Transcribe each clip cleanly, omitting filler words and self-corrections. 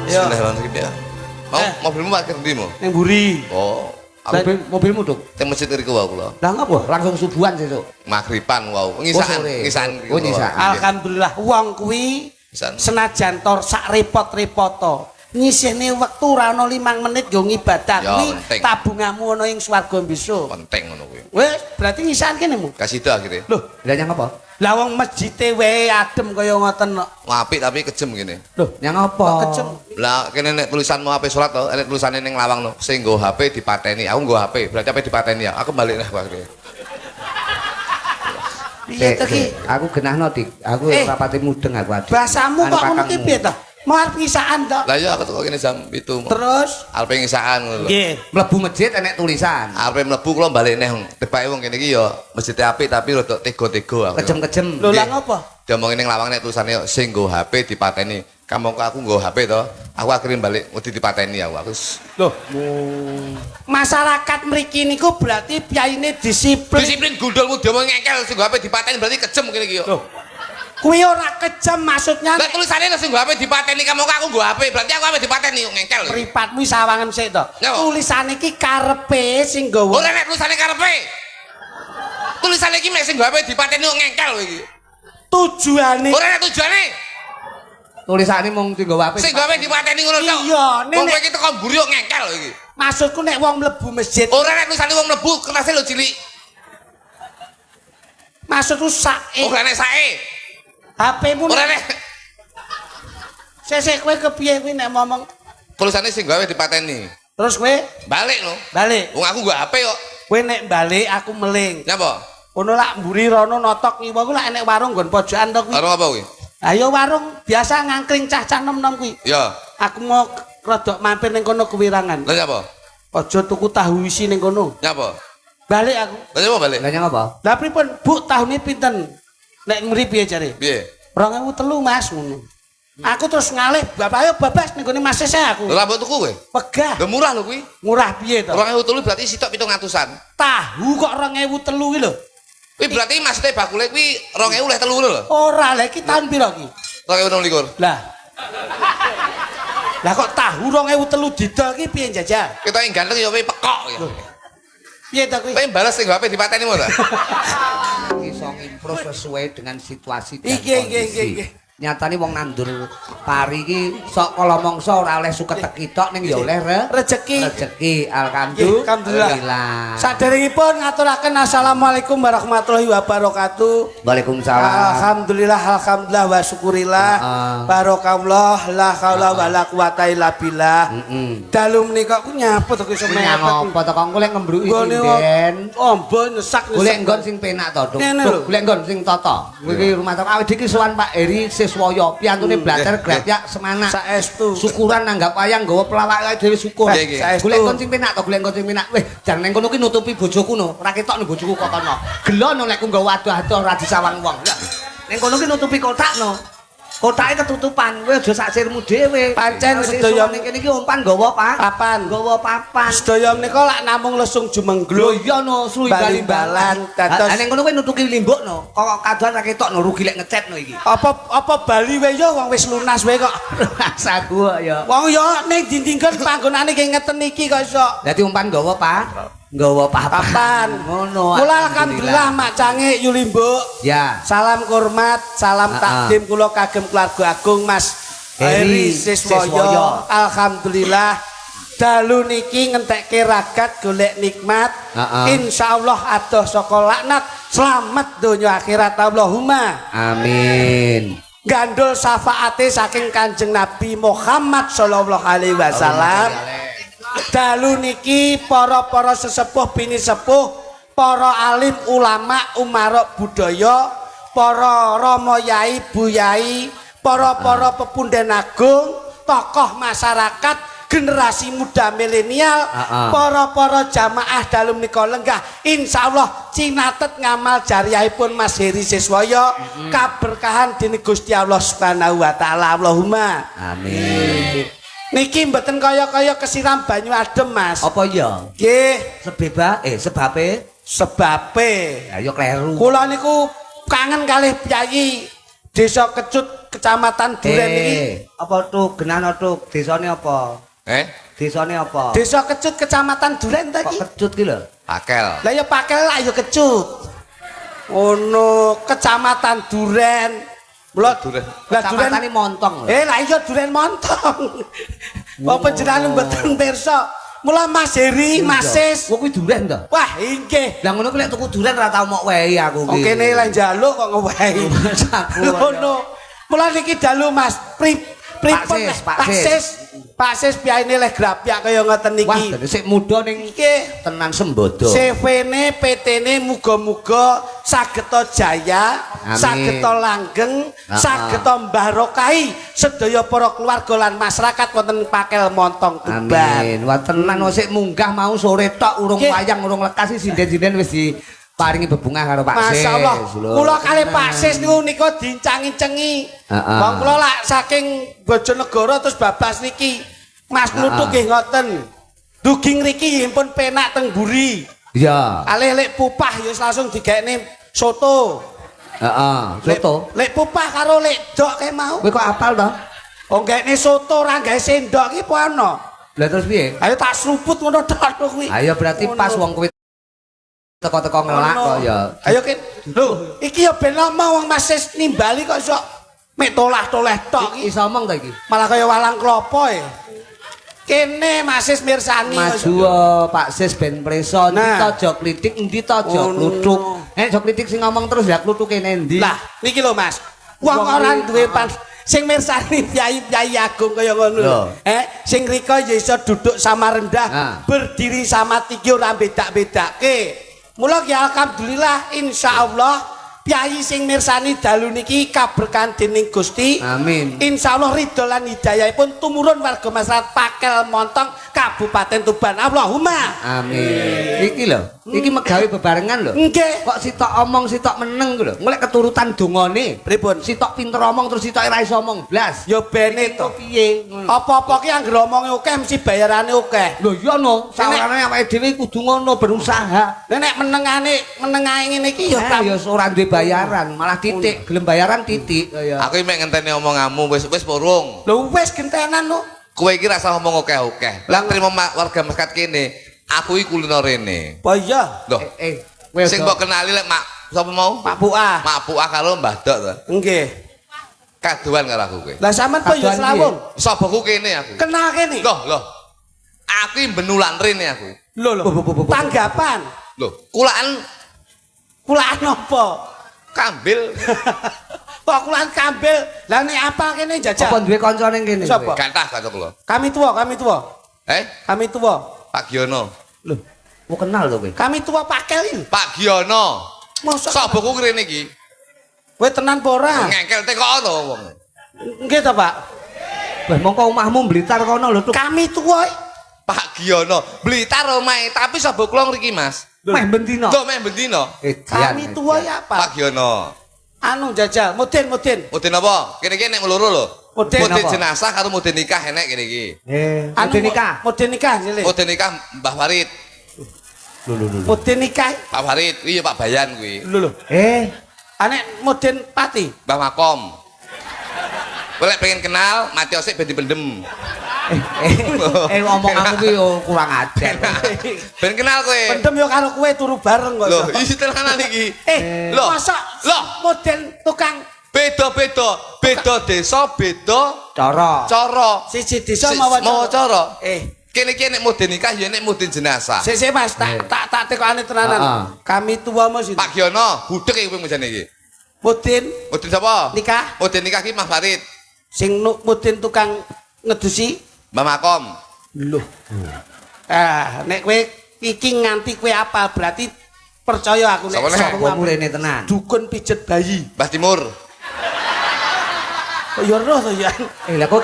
Bismillahirrahmanirrahim ya. Mau mobilmu parkir ndi mo? Ning mburi. Oh. Mobilmu Duk. Teng masjid riku wae kula. Lah ngapa? Langsung subuhan sesuk. Maghriban wae. Ngisan. Oh ngisan. Alhamdulillah wong kuwi senajan tor sak repot-repoto. Nyisihne wektu ora ana 5 menit nggo ngibadah kuwi tabunganmu ana ing swarga besok. Penting ngono kuwi. Wis berarti ngisan kene mu. Kasida akhire. Lho, lah nyang apa? Lah wong masjite wae adem kaya ngoten kok. Apik tapi kejem ngene. Lho, nyang apa? Kejem. Lah kene nek tulisanmu HP salat to, nek tulisane ning lawang no, sing nggo HP dipateni. Aku nggo HP, berarti HP dipateni ya. Aku balik lah akhire. Piye to ki? Aku genahno Dik. Aku rapati mudeng aku adik. Bahasamu kok ngono ki piye to? Mau arep ngisaan to? Lah iya aku teko kene jam 7. Terus arep ngisaan ngono lho. Nggih. Mlebu masjid enek tulisan. Arep mlebu kula balik neh. Tibake wong kene iki ya masjid apik tapi rada tega-tega aku. Kejem-kejem. Lho lah ngopo? Diomongin ning lawang nek tulisane sing nggo HP dipateni. Kamu kok aku nggo HP to. Aku akhirnya balik wedi dipateni aku. Loh. Masyarakat mriki niku berarti pyaine disiplin. Disiplin gundulmu diomongin ngengkel sing nggo HP dipateni berarti kejem kene iki ya. Loh. Kuwi ora kejam maksudnya. Lah tulisane sing nggo HP dipateni kamu kok aku nggo HP berarti aku HP dipateni ngengkel. Mripatmu sawangan sik to. Tulisane iki karepe sing nggawa. Ora nek tulisane karepe. Tulisane iki mek sing nggo HP dipateni ngengkel iki. Tujuane. Ora nek tujuane. Tulisane mung tinggo HP. Sing nggo HP dipateni ngono tok. Iya, wong kowe iki teko mburi kok ngengkel iki. Maksudku nek wong mlebu masjid. Ora nek tulisane wong mlebu kertasé lho cilik. Maksudku sae. Ora nek sae. HP-mu ora nek. Sesek kowe kepiye kuwi nek ngomong tulisane sing gawe dipateni. Terus kowe balik lho. Balik. Wong aku nggo HP kok. Kowe nek balik aku meling. Napa? Ono lak mburi rono notok kiwa ku lak enek warung nggon pojokan to kuwi. Warung apa kuwi? Ayo warung biasa ngangkring cah-cah nom-nom kuwi. Iya. Aku mau rodok mampir ning kono kewirangan. Lah nyapa? Aja tuku tahu isi ning kono. Nyapa? Balik aku. Lah nyapa balik? Lah nyang apa? Lah pripun? Bu, tahune pinten? Nek ngri piye jare? Piye? 2003 Mas ngono. Aku terus ngalih, Bapak ayo babas ning gone Mas saya aku. Lha mbok tuku kowe? Pegah. Lah murah lho kuwi. Murah piye to? 2003 berarti sitok 700-an. Tahu kok 2003 kuwi lho. Kuwi berarti maksudnya bakule kuwi 2000 leh 3 lho. Ora, lha iki tahun pira iki? 2016. Lah. Lah kok tahu 2003 didol iki piye jajal? Kita yang ganteng ya kowe pekok ya. Piye to kuwi? Kowe balas sing HP dipateni mo ta? Iso ngimprove sesuai dengan situasi dan Iki kondisi. Nyatane wong nandur pari iki sok kala mangsa ora oleh suket tok ning ya oleh rezeki. Rezeki alhamdulillah. Saderengipun ngaturaken assalamualaikum warahmatullahi wabarakatuh. Waalaikumsalam. Alhamdulillah wa syukurillah. Barokallah la haula wala quwata illa billah. Dalu menika ku nyapa to iso nyapa to kok golek ngembruki sinden. Ombo nyesak golek nggon sing penak to, Duk. Golek nggon sing tata. Kuwi rumah tangga awake iki sowan Pak Heri Siswaya piantune blater grapyak semangat saestu syukuran nanggap wayang nggawa pelawake dhewe syukur golek kon sing penak to golek kon sing penak weh jangan nang kono ki nutupi bojoku no ora ketok ning bojoku kok kono gelo no lek ku nggawa adoh-adoh ora disawang wong ning kono ki nutupi kotak no kotake ketutupan kowe aja sak sirmu dhewe pancen sedaya ning kene iki umpan nggawa papan nggawa papan sedaya menika lak namung lesung jumengglo iya no suwi bali-balan dados ning kono kowe nutuki limbuk no kok kadoan ra ketok no rugi lek ngecat no iki apa bali wae yo wong wis lunas wae kok sagu ya wong yo ning dindingken panggonane ki ngeten iki kok iso dadi umpan nggawa nggawa papan ngono kula alhamdulillah mak cange Yuli Mbok ya salam hormat salam takdim kula kagem keluarga agung Mas Heri Siswaya alhamdulillah dalu niki ngentekke ragat golek nikmat insyaallah adoh saka laknat selamat donya akhirat Allahumma amin gandul syafaate saking Kanjeng Nabi Muhammad sallallahu alaihi wasallam dalu niki para sesepuh bini sepuh para alim ulama umarok budaya para rama yai buyai para pepunden agung tokoh masyarakat generasi muda milenial para jamaah dalu menika lenggah insyaallah cinatet ngamal jariyahipun Mas Heri Siswaya kaberkahan dening Gusti Allah Subhanahu wa taala Allahumma amin. Niki mboten kaya-kaya kesiram banyu adem Mas. Apa ya? Nggih, sebabe. Sebabe. Ya kleru. Kula niku kangen kalih Pyayi Desa Kecut, Kecamatan Duren iki. Apa tuh genano tuh desane apa? Desane apa? Desa Kecut, Kecamatan Duren ta Kok iki? kecut ki lho? Pakel. Lah ya pakel lah ya Kecut. Ono Kecamatan Duren. Mula Duren. Lah Duren Kecamatan Montong lho. lah iya Duren Montong. Apa jenengan mboten pirsa? Mula Mas Heri, Mas Sis. Kok kuwi duren to? Wah, inggih. Lah ngono kuwi lek tuku duren ora tau mok wehi aku Wong ki. kene lah njaluk kok ngewehi. Ngono. Mula niki dalu Mas pripun Pak Sis piyane leh grapyak kaya ngoten Wah, niki. dadi sik muda ning Nggih. tenan sembodo. CV-ne PT-ne muga-muga sageta jaya, Amin. sageta langgeng, sageta mbarokahi sedaya para keluarga lan masyarakat wonten Pakel Montong Tuban. Amin. Wah tenan wis sik munggah mau sore tok urung Nggih. wayang urung lekas sinden-sinden wis diparingi bebungah karo Pak Sis. Masyaallah. lho. Kula kali Pak Sis niku nika dincangi-cengi. Heeh. Wong kula lak saking Bojonegoro terus babas niki. Mas Plutu nggih ngoten. Dugi ngriki pun penak teng mburi. Iya. Kalih lek pupah ya langsung digekne soto. Heeh, soto. Lek pupah karo lek dok kae mau. Kowe kok apal to? Oh gekne soto ora gawe sendok iki apa ana? Lah terus piye? Ayo tak seruput ngono tok kuwi. Ayo berarti pas wong kowe teko-teko ngelak kok ya. Ayo Kin. Lho, iki ya ben lama wong Mas Sis nimbali kok iso mek tolah-toleh tok iki. Iso omong ta iki? Malah kaya walang klopo ya. Kene Mas Sis mirsani. Maju Pak Sis ben preso Nah. endi to aja klitik endi to aja Oh, kluthuk. no. Aja klitik sing ngomong terus ya kluthuke endi. Lah, niki lho Mas. Wong ora duwe sing mirsani piyai-piyai agung kaya ngono lho. Lho. Sing rika ya iso duduk sama rendah, Nah. berdiri sama tinggi ora bedak-bedake. Mula ya alhamdulillah insyaallah piyai sing mirsani dalu niki kaberkahan dening Gusti. Amin. Insyaallah ridho lan hidayahipun tumurun warga masyarakat Pakel Montong Kabupaten Tuban. Allahumma. Amin. Iki lho, iki megawe bebarengan lho. Nggih. Kok sitok omong sitok meneng ku lho. Mulai keturutan dongane. Pripun? Sitok pinter omong terus sitok ora iso omong blas. Ya bene to. Piye? Apa-apa ki anggere omonge akeh mesti bayarane akeh. Lho iya no, sawarane awake dhewe kudu ngono berusaha. Nek menengahe ngene iki ya Ya ora duwe bayaran, malah titik, gelem bayaran titik kaya. Aku mek ngenteni omonganmu wis purung. lho wis gentenan lho. Kowe iki rasa ngomong akeh-akeh. Lah trimo warga masyarakat kene, aku iki kulino rene. Apa iya? Loh, Kowe sing mbok kenali lek Mak sapa mau? Pak Buah. Mak Puak karo Mbah Dok to. Nggih. Kaduan karo aku kowe. Lah sampean kok ya Kaduan selawung? Soboku kene aku. Kenal kene. Loh. Aku iki benulan rene aku. Lho lho. Tanggapan. Loh, kulaan Kulaan apa? kambil Kok kulaan kambil. Lah nek apa kene jajal? Apa duwe kanca ning kene? Sapa? gantah kacok lho. Kami tua. Kami tua. Pak Giono. Lho, mau kenal to kowe? Kami tua Pakel iki. Pak Giono. Mosok Soboku rene iki. kowe tenan apa ora? Ngengkel teko to wong. Nggih to, Pak. Wah, mongko omahmu Blitar kono lho, Tuk. Kami tua. Pak Giono, Blitar omahe, tapi sobok kula ngriki, Mas. Meh bendino. Lho, mek bendino. Kami tua ya apa? Pak Giono. Anu jajal, mudin. Mudin apa? Kene-kene nek meloro lho. Mudin Mudin apa? jenazah karo mudin nikah enek kene iki. Anu nikah. Mudin nikah jile. Mudin nikah Mbah Farid. Lho. Mudin nikah. Pak Farid, iya Pak Bayan kuwi. Lho. Anek mudin pati. Mbah Makom. Kowe lek pengen kenal, mati osik ben dipendem. Omonganmu ki yo kurang ajar. Ben kenal kowe. Pendem yo karo kowe turu bareng kok. Lho, iki tenanan iki. Lho. Masa Lho. mudin tukang Beda desa, beda Cara. cara. siji desa mawa cara. Eh, Kene-kene nek mudin nikah ya nek mudin jenazah. sik Mas, tak tekokane tenanan. Kami tua Mas. Pak Giono, budek iki kowe mujane iki. Mudin Mudin sapa? nikah Mudin nikah ki Mas Farid. sing mudin tukang ngedusi. Mbah Makom. Lho. Nek kowe iki nganti kowe apal berarti percaya aku nek Sapa nek? Wong murene tenan. dukun pijet bayi. Mbah Timur. Kok ya roh to ya. Lah kok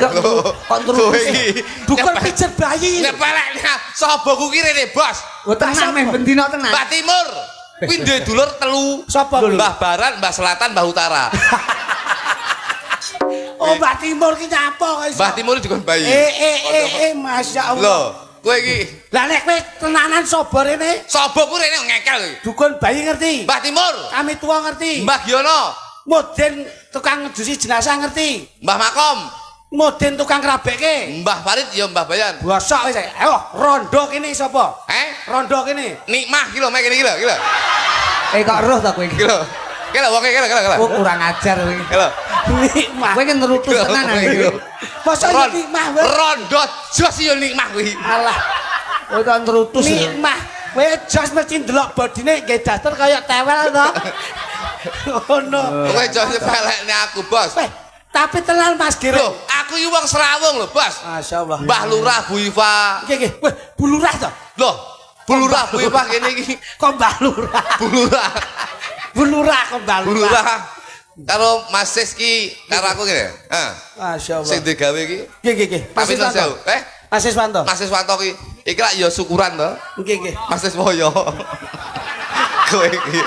Kowe iki Dukun pijet bayi. nek peleknya soboku ki rene, Bos. tenan meh bendino tenan. Mbah Timur. Kuwi duwe dulur telu. Sapa kuwi? Mbah Barat, Mbah Selatan, Mbah Utara. Oh, Mbah Timur ki nyapa kok iso. Mbah Timur dikon bayi. Masya Allah. Lho, kowe iki Lah nek kowe tenanan sobo rene, soboku rene ngekel iki. dukun bayi ngerti? Mbah Timur. Kami tua ngerti. Mbah Giono. Mudin tukang ngedusi jenazah ngerti. Mbah Makom, Mudin tukang krabekke. Mbah Farid ya Mbah Bayan. Bosok wis. Ayo, rondo kene sapa? Rondo kene. Nikmah iki lho, mek kene iki lho, iki lho. Kok roh ta kowe iki? Iki lho. Iki lho wonge iki lho, iki lho. Oh, kurang ajar kowe. Iki lho. Nikmah. Kowe kan nerutus tenan iki. Masa nikmah wae. Rondo jos ya nikmah kuwi. Alah, Kowe kan nerutus. nikmah. Kowe jos mesti ndelok bodine nggih daster kaya tewel to. Ngono. Kowe jos pelekne aku, Bos. Tapi tenan Mas Giri. Loh, aku iki wong Serawung lho, Bos. Masyaallah. Mbah Lurah Bu Iva. Nggih nggih. Weh, Bu Lurah to. Loh, Bu Lurah Bu Iva kene iki. Kok Mbah Lurah. Bu Lurah. Bu Lurah kok Mbah Bu Lurah. Lurah. Karo Mas Siski karo aku kene. Masyaallah. Sing digawe iki. Nggih nggih nggih. Mas Tapi Iswanto. Mas Iswanto. Mas Iswanto ki iki lak ya syukuran to. Nggih nggih. Mas Iswoyo. Kowe iki.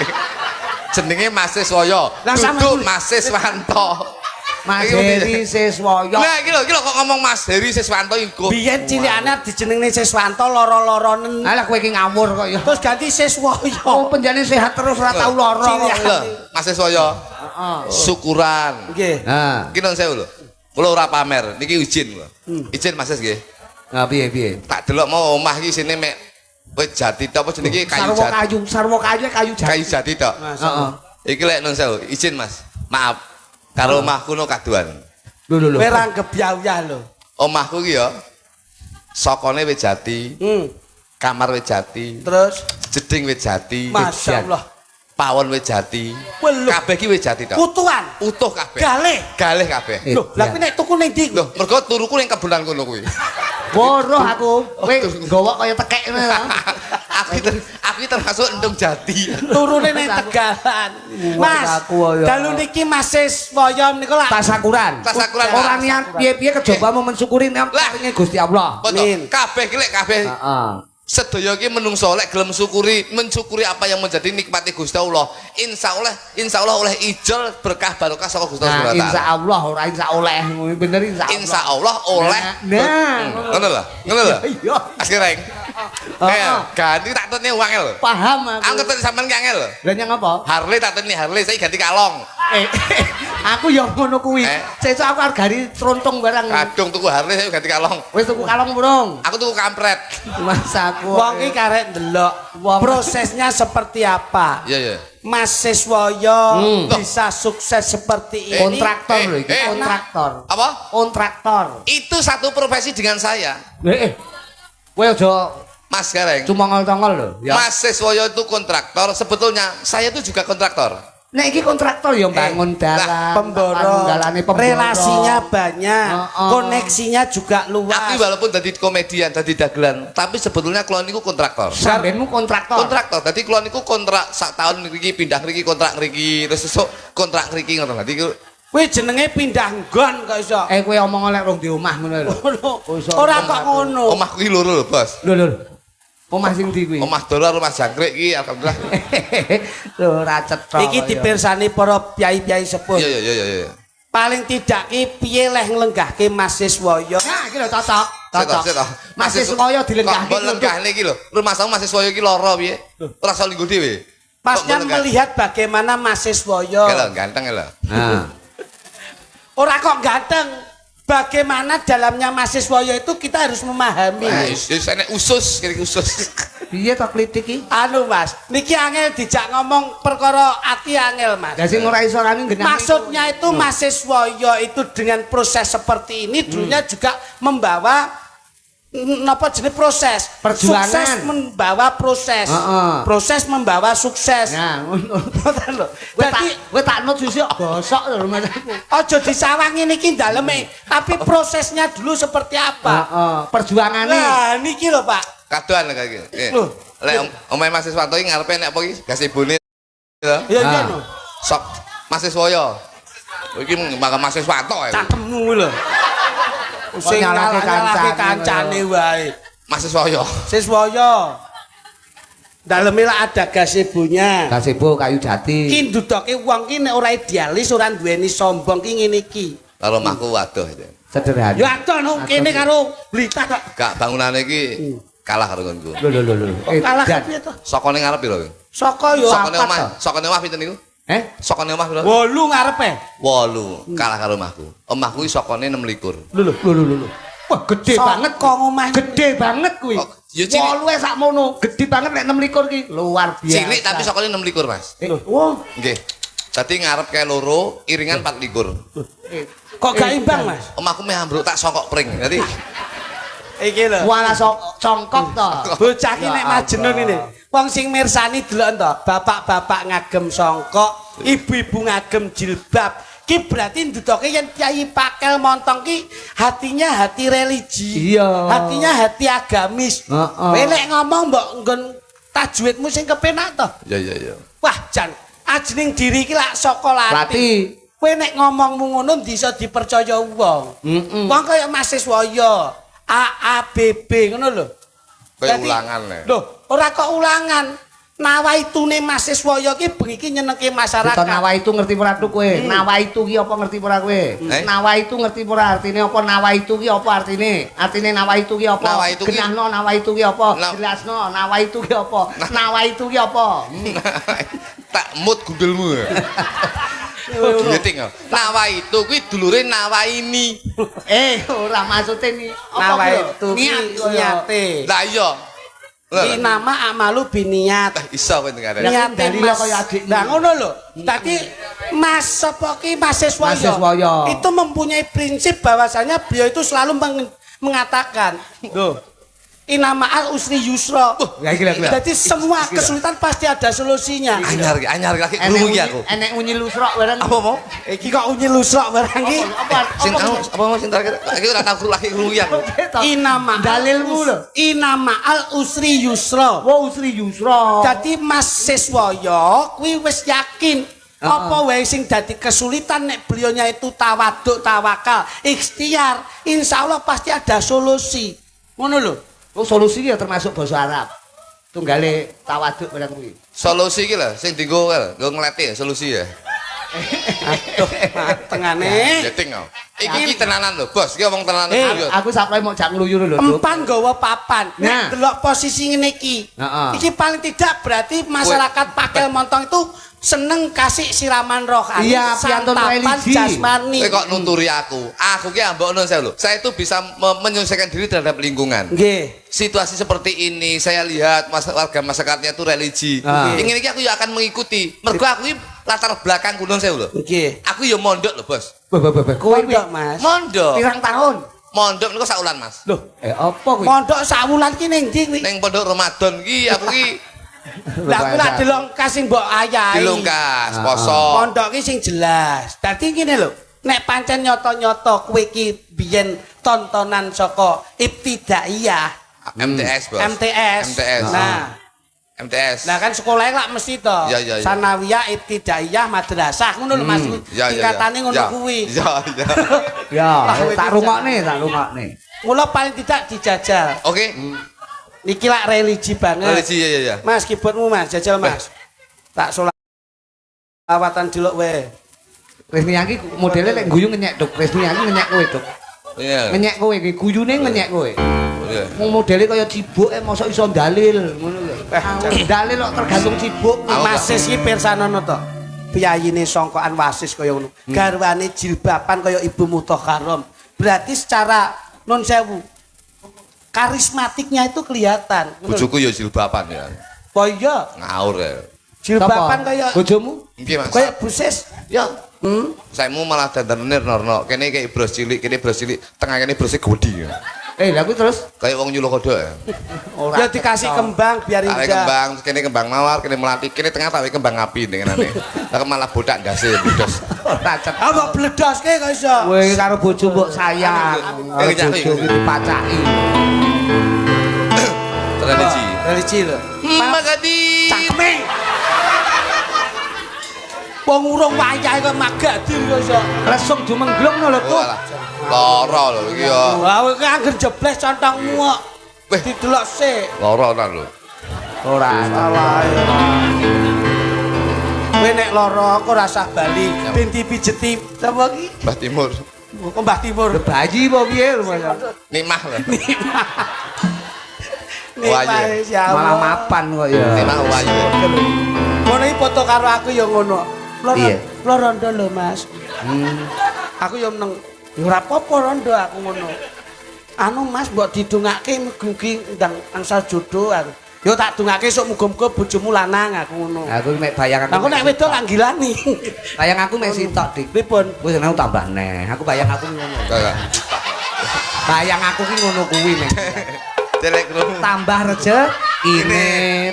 Jenenge Mas Iswoyo. Duduk Mas Iswanto. Mas Heri Siswoyo. Nah, iki lho kok ngomong Mas Heri Siswanto iku. Biyen cilikane dijenengne Siswanto lara-laranen. Alah kowe iki ngawur kok ya. Terus ganti Siswoyo. Oh, penjane sehat terus ora tau lara kok. Lho, Mas Iswoyo. Heeh. Syukuran. Nggih. Nah, Iki nang sewu lho. Kula ora pamer, niki izin lho. Izin Mas Is nggih. nah piye? Tak delok mau omah iki sine mek wit jati tok apa jenenge kayu jati. Sarwa kayu jati. Kayu jati tok. Heeh. Iki lek nang sewu, izin Mas. Maaf. Karo omahku no kaduan. Lho. Kowe ra gebyawah lho. Omahku ki ya sokone wit jati, kamar wit jati, Terus jeding wit jati, masyaallah. pawon wit jati. Lho. Kabeh ki wit jati tok. Utuhan. Utuh kabeh. Galih. Galih kabeh. Lho, lha kuwi nek tuku ning ndi? Lho, mergo turuku ning kebunan kono kuwi. Boroh aku. Kowe nggawa kaya tekek ngono ta. Aku termasuk endung jati. Turune ning Tegalan. Mas, dalu niki Mas Siswoyo niku lak Tasakuran. Tasakuran. Ora niat piye-piye kejaba mau mensyukuri nek paringe Gusti Allah. Betul. Kabeh ki lek kabeh Heeh. sedaya ki menungso lek gelem mensyukuri apa yang menjadi nikmati Gusti Allah. Insyaallah oleh ijol berkah barokah saka Gusti Allah. Insyaallah ora insyaallah bener insyaallah. Insyaallah oleh. Ngono lho. Iya. Askereng. Ganti tak tetne uang lho. Paham aku. Aku tetne sampean ki angel lho. Lah nyang apa? Harley tak tetne Harley saya ganti kalong. Aku ya ngono kuwi. Sesuk aku arep gari trontung barang. Kadung tuku Harley saya ganti kalong. Wis tuku kalong burung. Aku tuku kampret. Mas aku. wong iki karek ndelok prosesnya seperti apa. Iya. Mas Siswoyo bisa sukses seperti ini. Kontraktor lho iki, kontraktor. Apa? Kontraktor. Itu satu profesi dengan saya. Kowe aja Mas Gareng. cuma ngol-ngol lho. Ya. Mas Siswoyo itu kontraktor, sebetulnya saya itu juga kontraktor. Nek iki kontraktor ya bangun dalan, Pemboro, relasinya banyak, koneksinya juga luas. Aku walaupun tadi komedian, tadi dagelan, tapi sebetulnya kalau niku kontraktor. Sampeyanmu kontraktor. Kontraktor. Tadi kalau niku kontrak sak tahun ngriki pindah ngriki kontrak ngriki terus sesuk kontrak ngriki ngono. Dadi Kuwi jenenge pindah nggon kok iso. Kowe omong oleh rong di omah ngono lho. Ora kok ngono. omahku iki loro lho, Bos. Lho. Omah sing ndi kuwi? Omah dolar, rumah jangkrik iki alhamdulillah. Lho ora cetha. Iki dipirsani para piyai-piyai sepuh. Iya. Paling tidak ki piye leh nglenggahke Mas Siswoyo. Nah, iki lho cocok. Cocok. Mas Siswoyo dilenggahke. Kok lenggahne iki lho. Rumah sama Mas Siswoyo iki lara piye? Ora iso linggo dhewe. Pasnya melihat bagaimana Mas Siswoyo. Lho, ganteng lho. Nah. Ora kok ganteng. Bagaimana dalamnya Mas Siswoyo itu kita harus memahami. Wis enek usus, kiri usus. Piye to klitik iki? Anu Mas, niki angel dijak ngomong perkara ati angel Mas. Lah sing ora iso rani genah. Maksudnya itu Mas Siswoyo itu dengan proses seperti ini dulunya juga membawa napa jenis proses perjuangan. Sukses membawa proses. Proses membawa sukses. Nah, ngono. Ngoten lho. Kowe tak nut sisuk gosok lho masaku. Aja disawangi niki daleme, tapi prosesnya dulu seperti apa? Perjuangane. Nah, niki lho Pak. Kadoan kayak gitu. Loh. Lek omahe Mas Siswanto iki ngarepe nek apa iki? Gas ibune. Iya lho. Sok Mas Siswoyo. Iki bakal Mas Siswanto ya. Cakemmu lho. Sing nyalahke kancane wae. Mas Siswoyo. Siswoyo. Daleme lak ada gazebo-nya. Gazebo kayu jati. Ki ndudoke wong ki nek ora idealis, ora duweni sombong ki ngene iki. Karo omahku waduh itu. Sederhana. Ya adoh no kene karo Blitar kok. Gak bangunane iki kalah karo nggonku. Lho. Kalah piye to? Sokone ngarep piro? Saka yo Sokone omah pinten niku? Sokone omah piro? 8 ngarepe. 8 kalah karo omahku. Omahku iki sokone 26. Lho. Wah, gede banget kok omah. Gede banget kuwi. Ya cilik. 8 sakmono, gede banget nek 26 ki. Luar biasa. Cilik tapi sokone 26, Mas. Wah, Nggih. Dadi ngarep kae loro, iringan 24. Kok gak imbang, Mas? Omahku meh ambruk tak sokok pring. Dadi Iki lho. wala congkok to. Bocah ki nek majenun ini. Wong sing mirsani delok to, bapak-bapak ngagem songkok, ibu-ibu ngagem jilbab. Ki berarti ndudoke yen Kyai Pakel Montong ki hatinya hati religi. Iya. Hatinya hati agamis. Kowe nek ngomong mbok nggon tajwidmu sing kepenak to. ya. Wah, jan ajeng diri ki lak saka lati. Lati. Kowe nek ngomongmu ngono bisa dipercaya wong. Wong kaya mahasiswa ya. A B B ngono lho. Kayak ulangan le. Lho, ora kok ulangan. Nawaitune mahasiswa ya ki bengi ki nyenengke masyarakat. Beto nawaitu ngerti ora tuh kowe? Nawaitu ki apa ngerti ora kowe? Nawaitu ngerti ora artine apa? Nawaitu ki apa artine? Artine nawaitu ki apa? Nawaitu ki- Genahno nawaitu ki apa? Jelasno nawaitu ki apa? Nawaitu ki apa? Tak mut gundulmu. Nyeting. Nawaitu kuwi dulure Nawaini. Ora maksude ni. Nawaitu ki niate. Lah iya. Iki nama amalu biniat. Iso kowe dengar. Niate dalile Mas. kaya adikmu. Lah ngono lho. Dadi Mas sapa ki mahasiswa Mahasiswa ya. itu mempunyai prinsip bahwasanya beliau itu selalu mengatakan, loh, inama al usri yusra. Ya iki lho. Jadi semua kesulitan pasti ada solusinya. Anyar lagi krungu iki aku. Enek unyi lusrok bareng. Apa mau? Iki kok unyi lusrok barang iki. Sing apa mau sing terakhir? Iki ora tau lagi krungu iki aku. Inama Dalilmu lho. Inama al usri yusra. Wa usri yusra. Jadi Mas Siswoyo kuwi wis yakin apa wae sing dadi kesulitan nek beliaunya itu tawaduk, tawakal, ikhtiar, insyaallah pasti ada solusi. Ngono lho. Oh, solusi ya termasuk bahasa Arab. Tunggale tawaduk barang kuwi. Solusi iki lho sing dienggo nggo ngleti ya solusi ya. Aduh, matengane. Nyeting kok. Iki tenanan lho, Bos. Iki omong tenanan serius. Aku saprae mau jak ngluyur lho. Empan nggawa papan. Nah. Nek delok posisi ngene iki. Heeh. Iki paling tidak berarti masyarakat Pakel Montong itu seneng kasih siraman rohani, Iya, piantun santapan religi. jasmani. Kowe kok nuturi aku. Aku ki ambek ono saya lho. Saya itu bisa menyelesaikan diri terhadap lingkungan. Nggih. Situasi seperti ini saya lihat warga masyarakatnya itu religi. Ingin iki aku ya akan mengikuti. Mergo aku iki latar belakang Gunung Sewu lho. Nggih. Aku ya mondok lho, Bos. Kowe Mondok, Mas. Mondok. pirang tahun? Mondok niku sak wulan, Mas. Loh, Apa kuwi? mondok sak wulan ki ning ndi kuwi? Ning pondok Ramadan ki aku ki Lah kuwi lak delok kasih mbok ayahi. dilungkas, poso. Pondok ki sing jelas. Dadi ngene lho, nek pancen nyoto-nyoto kowe ki biyen tontonan saka ibtidaiyah, MTS, Bos. MTS. Nah, MTS. nah kan sekolahnya lak mesti to. Ya, ya, ya. Sanawiyah, ibtidaiyah, madrasah ngono lho Mas. Tingkatane ngono kuwi. Ya. Ya, Lah, tak rungokne. Mula paling tidak dijajal. Oke. Niki lak religi banget. Religi ya. Mas keyboardmu Mas, jajal Mas. Tak solawatan dilok wae. Resmi iki modele lek guyu ngenyek, Duk. Resmi iki ngenyek kowe, Duk. Iya. Ngenyek kowe iki guyune ngenyek kowe. Iya. Wong modele kaya cibuk mosok iso dalil ngono lho. Dalil kok tergantung cibuk. Wasis iki pirsanono to. Piyayine sangkaan wasis kaya ngono. Garwane jilbaban kaya Ibu Muthaharom. Berarti secara non sewu karismatiknya itu kelihatan. Bojoku ya jilbaban ya. Oh iya, Ngawur ya. jilbaban kaya bojomu? Nggih, Mas. kaya busis. Ya. Saikmu malah dandanir norno. Kene kayak bros cilik, kene bros cilik, tengah kene brosé gedhi. Lah kuwi terus Kayak wong nyuluh kodok ya. Ya dikasih kembang biar Tawe indah. kembang, kene kembang mawar, kene melati, kene tengah tawe kembang api denganane. Lah malah bodak ndase blos. ora cet. Ah mbok bledoske kok iso. Kowe karo bojo mbok sayang. Karo bojo iki dipacaki. Religi. Religi lho. Magadi. Cakme. Wong urung wayahe kok magadir kok iso. Lesung jumenglung lho, Tuh. Lara lho iki ya. Wah, kowe angger jebles contongmu kok. Weh. Didelok sik. Lara tenan lho. Ora Salah ya. Kowe nek lara kok ora usah bali, ben dipijeti. Sapa iki? Mbah Timur. Kok Mbah Timur. baji apa piye lho. Nimah lho. Wah, Malah mapan kok ya. Nimah wayu. Ngono iki foto karo aku ya ngono. Piye? Kula rondo lho, Mas. Aku yo meneng ora apa-apa rondo aku ngono. Anu Mas mbok didongake mugi ndang angsal jodoh aku. Yo tak dongake sok muga-muga bojomu lanang aku ngono. Aku mek bayang aku. Aku nek wedok lak gilani. Bayang aku mek sitok dik. Pripun? Wis aku tambah neh. Aku bayang aku ngono. Bayang aku ki ngono kuwi mek. Celek krungu. Tambah rezekine,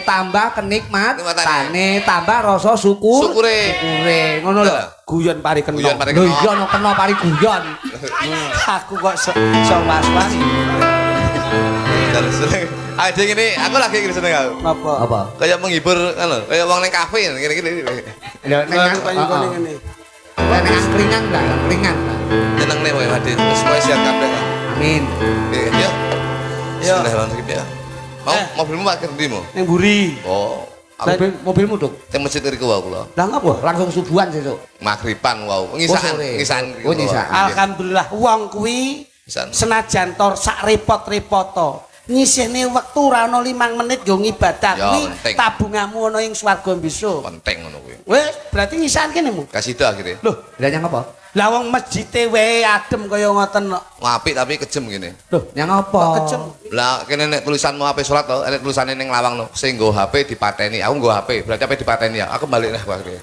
tambah kenikmatane, tambah rasa syukure. Ngono lho. Guyon pari kena. Guyon pari Lho kena. iya ana kena pari guyon. Aku kok so was-was. Terus ada gini, aku lagi seneng aku. Apa? Apa? Kayak menghibur anu, kayak wong ning kafe gini-gini. Lho nek Kaya ngene. nek angkringan lah, angkringan. Seneng nih wae hadir. Semua siap kabeh. Amin. Oke, yuk. Bismillahirrahmanirrahim ya. Mobilmu parkir ndimu? Ning mburi. Oh, aku Mobilmu duk. teng masjid riku wae kula. Lah ngapa? Langsung subuhan sesuk. Maghriban wae. Ngisaan, sore. ngisaan. Oh, ngisaan. Alhamdulillah wong kuwi Ngisaan. senajan tor sak repot-repoto. Nyisihne wektu ora ana 5 menit yo ngibadah Ya, kuwi penting. tabunganmu ana ing swarga besok. Penting ngono kuwi. Wis berarti ngisan kene mu. Kasih itu akhirnya. Loh, Lah nyang apa? lah wong masjide wae adem kaya ngoten kok. Apik tapi kejem gini. Loh, Nyang apa? kejem. Lah kene nek tulisanmu HP salat to, nek tulisane ning lawang no, sing nggo HP dipateni. Aku nggo HP, berarti HP dipateni ya. Aku balik nah akhirnya.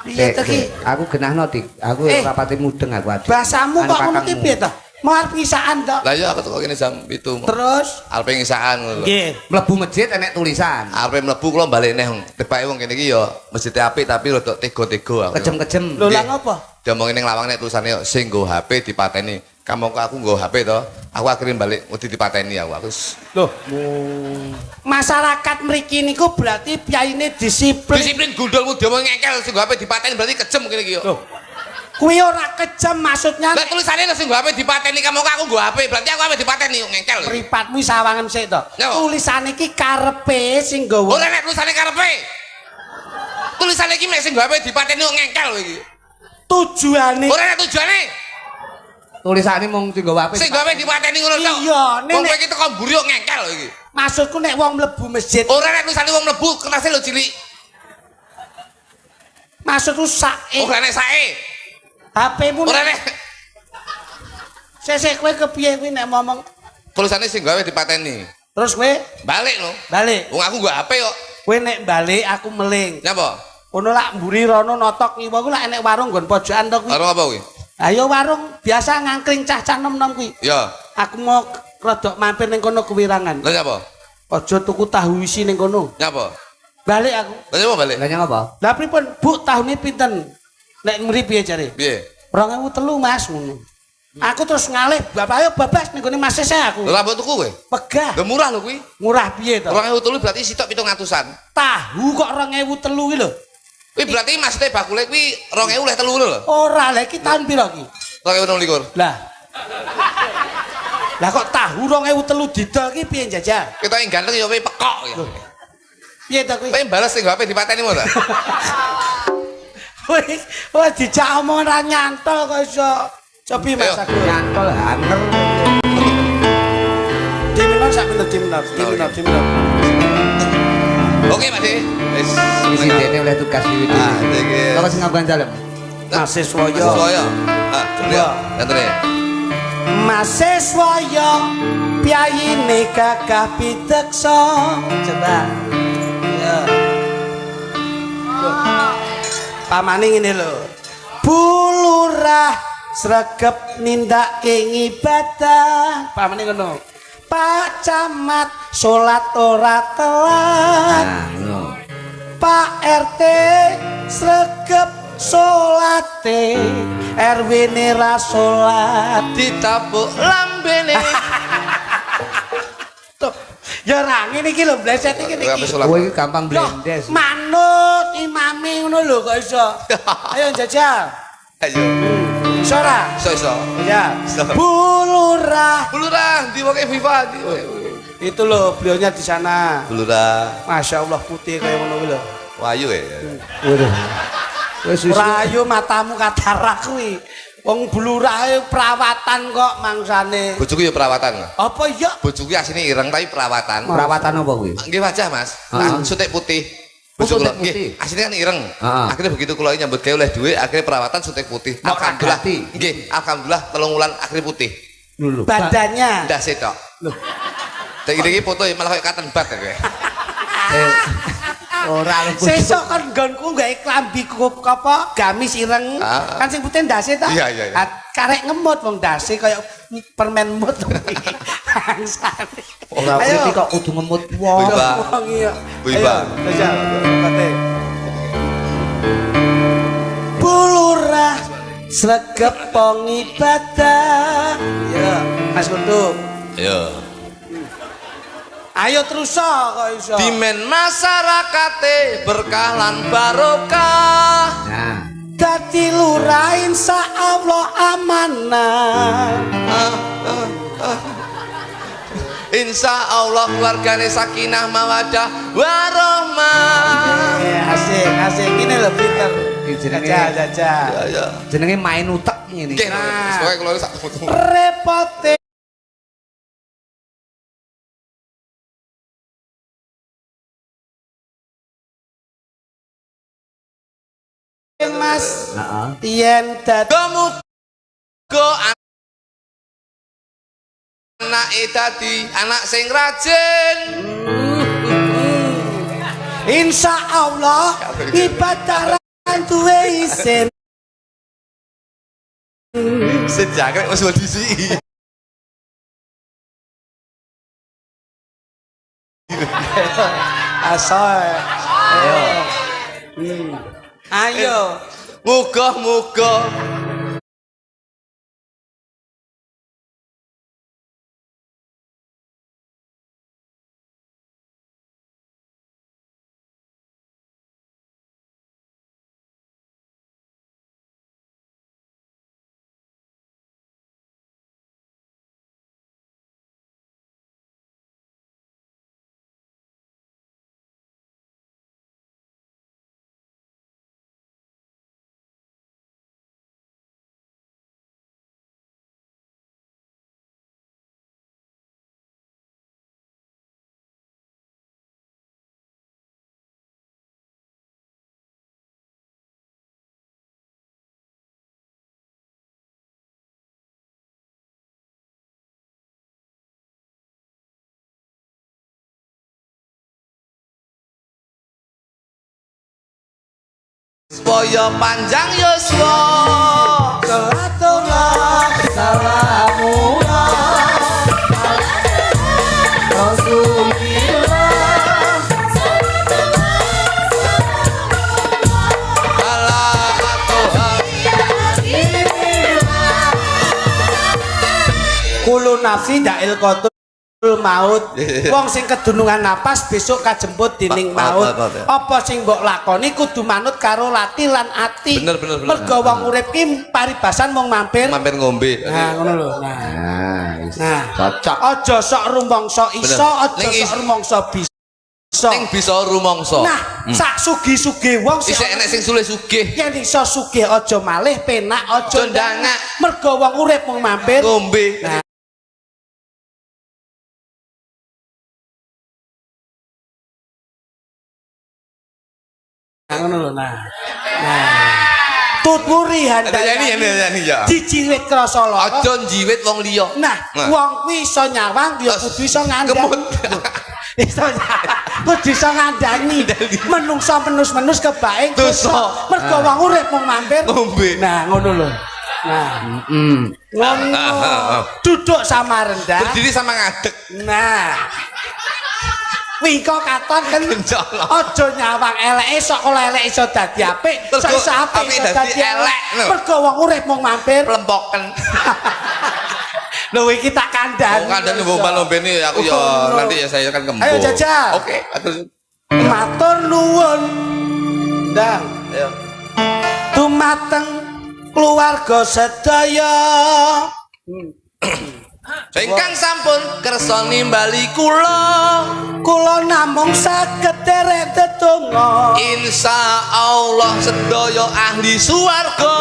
Piye to ki? Aku genahno dik. Aku ora pati mudeng aku adik. Bahasamu Anu kok ngono ki kakangmu. piye to? Mau arep ngisaan to. Lah ya aku teko kene jam 7. Terus Arep ngisaan ngono lho. nggih. Mlebu masjid enek tulisan. Arep mlebu kula balik neh. Tepake wong kene iki ya masjid apik tapi rada tega-tega aku. Kejem-kejem. Lho lah Nggih. ngapa? Diomongin ning lawang nek tulisane yo sing nggo HP dipateni. Kamu kok aku nggo HP to. Aku akhirnya balik wedi dipateni aku. Loh, masyarakat mriki niku berarti piyaine disiplin. Disiplin gundulmu diomongin ngengkel sing nggo HP dipateni berarti kejem kene iki yo. Loh. Kuwi ora kejam maksudnya Lah tulisane sing nggo HP dipateni kamu kok aku nggo HP berarti aku HP dipateni yo ngengkel. mripatmu sawangan sik to. Napa? Tulisane iki karepe sing nggawa. Ora nek tulisane karepe. Tulisane iki mek sing nggo HP dipateni yo ngengkel iki. Tujuane Ora nek tujuane Tulisane mung sing nggawa HP. sing nggo HP dipateni ngono tok. Iya, Wong nek kowe iki teko mburi yo ngengkel iki. maksudku nek wong mlebu masjid. Ora nek tulisane wong mlebu kertasé lho cilik. Maksudku sae Ora nek sae. HP-mu Ora nek sesek kowe kepiye kuwi nek ngomong tulisane sing gawe dipateni. terus kowe Balik lho. balik. Wong aku nggo HP kok. Kowe nek balik aku meling. Nyapa? Ono lak mburi rono notok kiwa ku lak enek warung nggon pojokan to kuwi. Karo apa kuwi? Ayo warung biasa ngangkring cah-cah nom-nom kuwi. Ya. Aku mau rodok mampir ning kono kewirangan. Lah nyapa? Aja tuku tahu isi ning kono. Nyapa? Balik aku. Lah nyapa balik? Lah nyang apa? Lah pripun? Bu, tahune pinten? Nek mriki piye jare? Piye? 2003 Mas ngono. Aku terus ngalih, Bapak ayo babas ning gone Mas saya aku. Lho rambut tuku kowe? Pegah. Lah murah lho kuwi. Murah piye to? 2003 berarti sitok 700-an. Tahu kok 2003 kuwi lho. Kuwi berarti maksudnya bakule kuwi 2000 oleh 3 lho. Ora lha iki tahun pira iki? 2016. Lah. Lah kok tahu 2003 didol iki piye jajal? Kita yang ganteng ya kowe pekok ya. Piye to kuwi? Kowe balas sing HP dipateni mo ta? Wis dijak omong ra nyantol kok iso. Cobi Mas Ayo. aku. Nyantol hanger. Diminor sak diminor. Oke, Pak De. Wis Isi dene oleh tugas iki. Ah, iki. Terus ngabang dalem. Mahasiswa yo. Mahasiswa. Ah, coba. Ngantri. Mahasiswa yo piyayine gagah piteksa. Coba. Ya. Pamane ngene lho. Bulurah sregep nindake ibadah. Pamane ngono. Pak Camat salat ora telat. Nah, ngono. Pak RT sregep salate. RW ne ra salat. Ditapuk lambene. Tuh, ya ra ngene iki lho bleset iki Kowe iki. sholat. Kowe iki gampang Loh, blendes. manut imame ngono lho kok iso. Ayo jajal. Ayo. Iso ora? Iso. Ya. Iso. Bulurah. Bulurah di wae FIFA di. Itu loh beliaunya di sana. Bulurah. Masya Allah putih kayak ngono kuwi lho. Wayu ya. Waduh. Wis susu. Rayu matamu katarak kuwi. Wong bulurah ae perawatan kok mangsane. Bojoku ya perawatan. Apa iya? Bojoku asine ireng tapi perawatan. Perawatan apa kuwi? Nggih wajah, Mas. Nah, sutik putih. Bojo kula suntik putih. nggih, asline kan ireng. Heeh. Akhirnya begitu kula nyambut gawe oleh duwe, akhirnya perawatan suntik putih. Mau Alhamdulillah. ragati. Nggih, alhamdulillah 3 wulan akhirnya putih. Lho. Badannya. Ndas tok. Loh. Iki foto malah kayak cotton bud ya. Ora lho. Sesuk kan nggonku gawe klambi kup apa gamis ireng. Ah. Kan sing putih ndase ta? Iya, iya, iya. Ah, karek ngemut wong ndase kaya permen mut. Bangsane. Ora Ayo. putih kok kudu ngemut Bu wong. Iba. Wong iya. Bu Iba. Ayo, jajal. Kate. Bulurah sregep pong ibadah. Ya, Mas Kudu. Ayo. Ayo terus kok iso. Dimen masyarakate berkah lan barokah. Nah. Dadi lurah insyaallah amanah. Insya Allah keluargane sakinah mawadah warahmah. Asik ini lho pinter. Jajal. Ya. Jenenge main utek ngene. Nggih, pokoke kula sak Repote Mas, Heeh. yen dadi Muga anake dadi anak sing rajin. insya Allah ibadah duwe isin. Sejak wis disi. Asoy. Ayo. Muga-muga supaya panjang yuswa. Salatullah salamullah Rasulillah. Kulo nafsi da'il qatul maut. Wong sing kedunungan napas besok kajemput dening maut. Apa sing mbok lakoni kudu manut karo lati lan ati. Bener. Mergo wong urip ki paribasan mung mampir ngombe. Nah, ngono lho. Nah, cocok. aja sok rumangsa iso, aja sok rumangsa bisa. Ning bisa rumangsa. Nah, sak sugih-sugih wong Isih enek sing sulih sugih. yen iso sugih aja malih, penak aja Aja ndangak. Mergo wong urip mung mampir. Ngombe. Nah. Ngono lho. Nah. Tuturi handayani. Yani ya. Dijiwit krasa lara. Aja njiwit wong liya. Nah, wong kuwi iso nyawang ya kudu iso ngandani. Kemut. Iso kudu iso ngandani. Menungso menus-menus kebaing dosa. Mergo wong urip mung mampir Ngombe. Nah, ngono lho. Nah, ngono. Duduk sama rendah. Berdiri sama ngadeg. Nah. Wingko katon kan Insyaallah. aja nyawang eleke sok ora elek iso dadi apik, Terus sok iso apik apik iso dadi dadi elek. elek. Mergo wong urip mung mampir. Plempoken. Lho iki tak kandhani. Kandhane lomba-lombene aku ya nanti ya saya akan kembo. Ayo jajal. Oke, atur. Matur nuwun. Ndang, ayo. Dumateng keluarga sedaya. Ingkang sampun kersa nimbali kula. Kula namung saged derek tetungga. Insyaallah sedaya ahli swarga.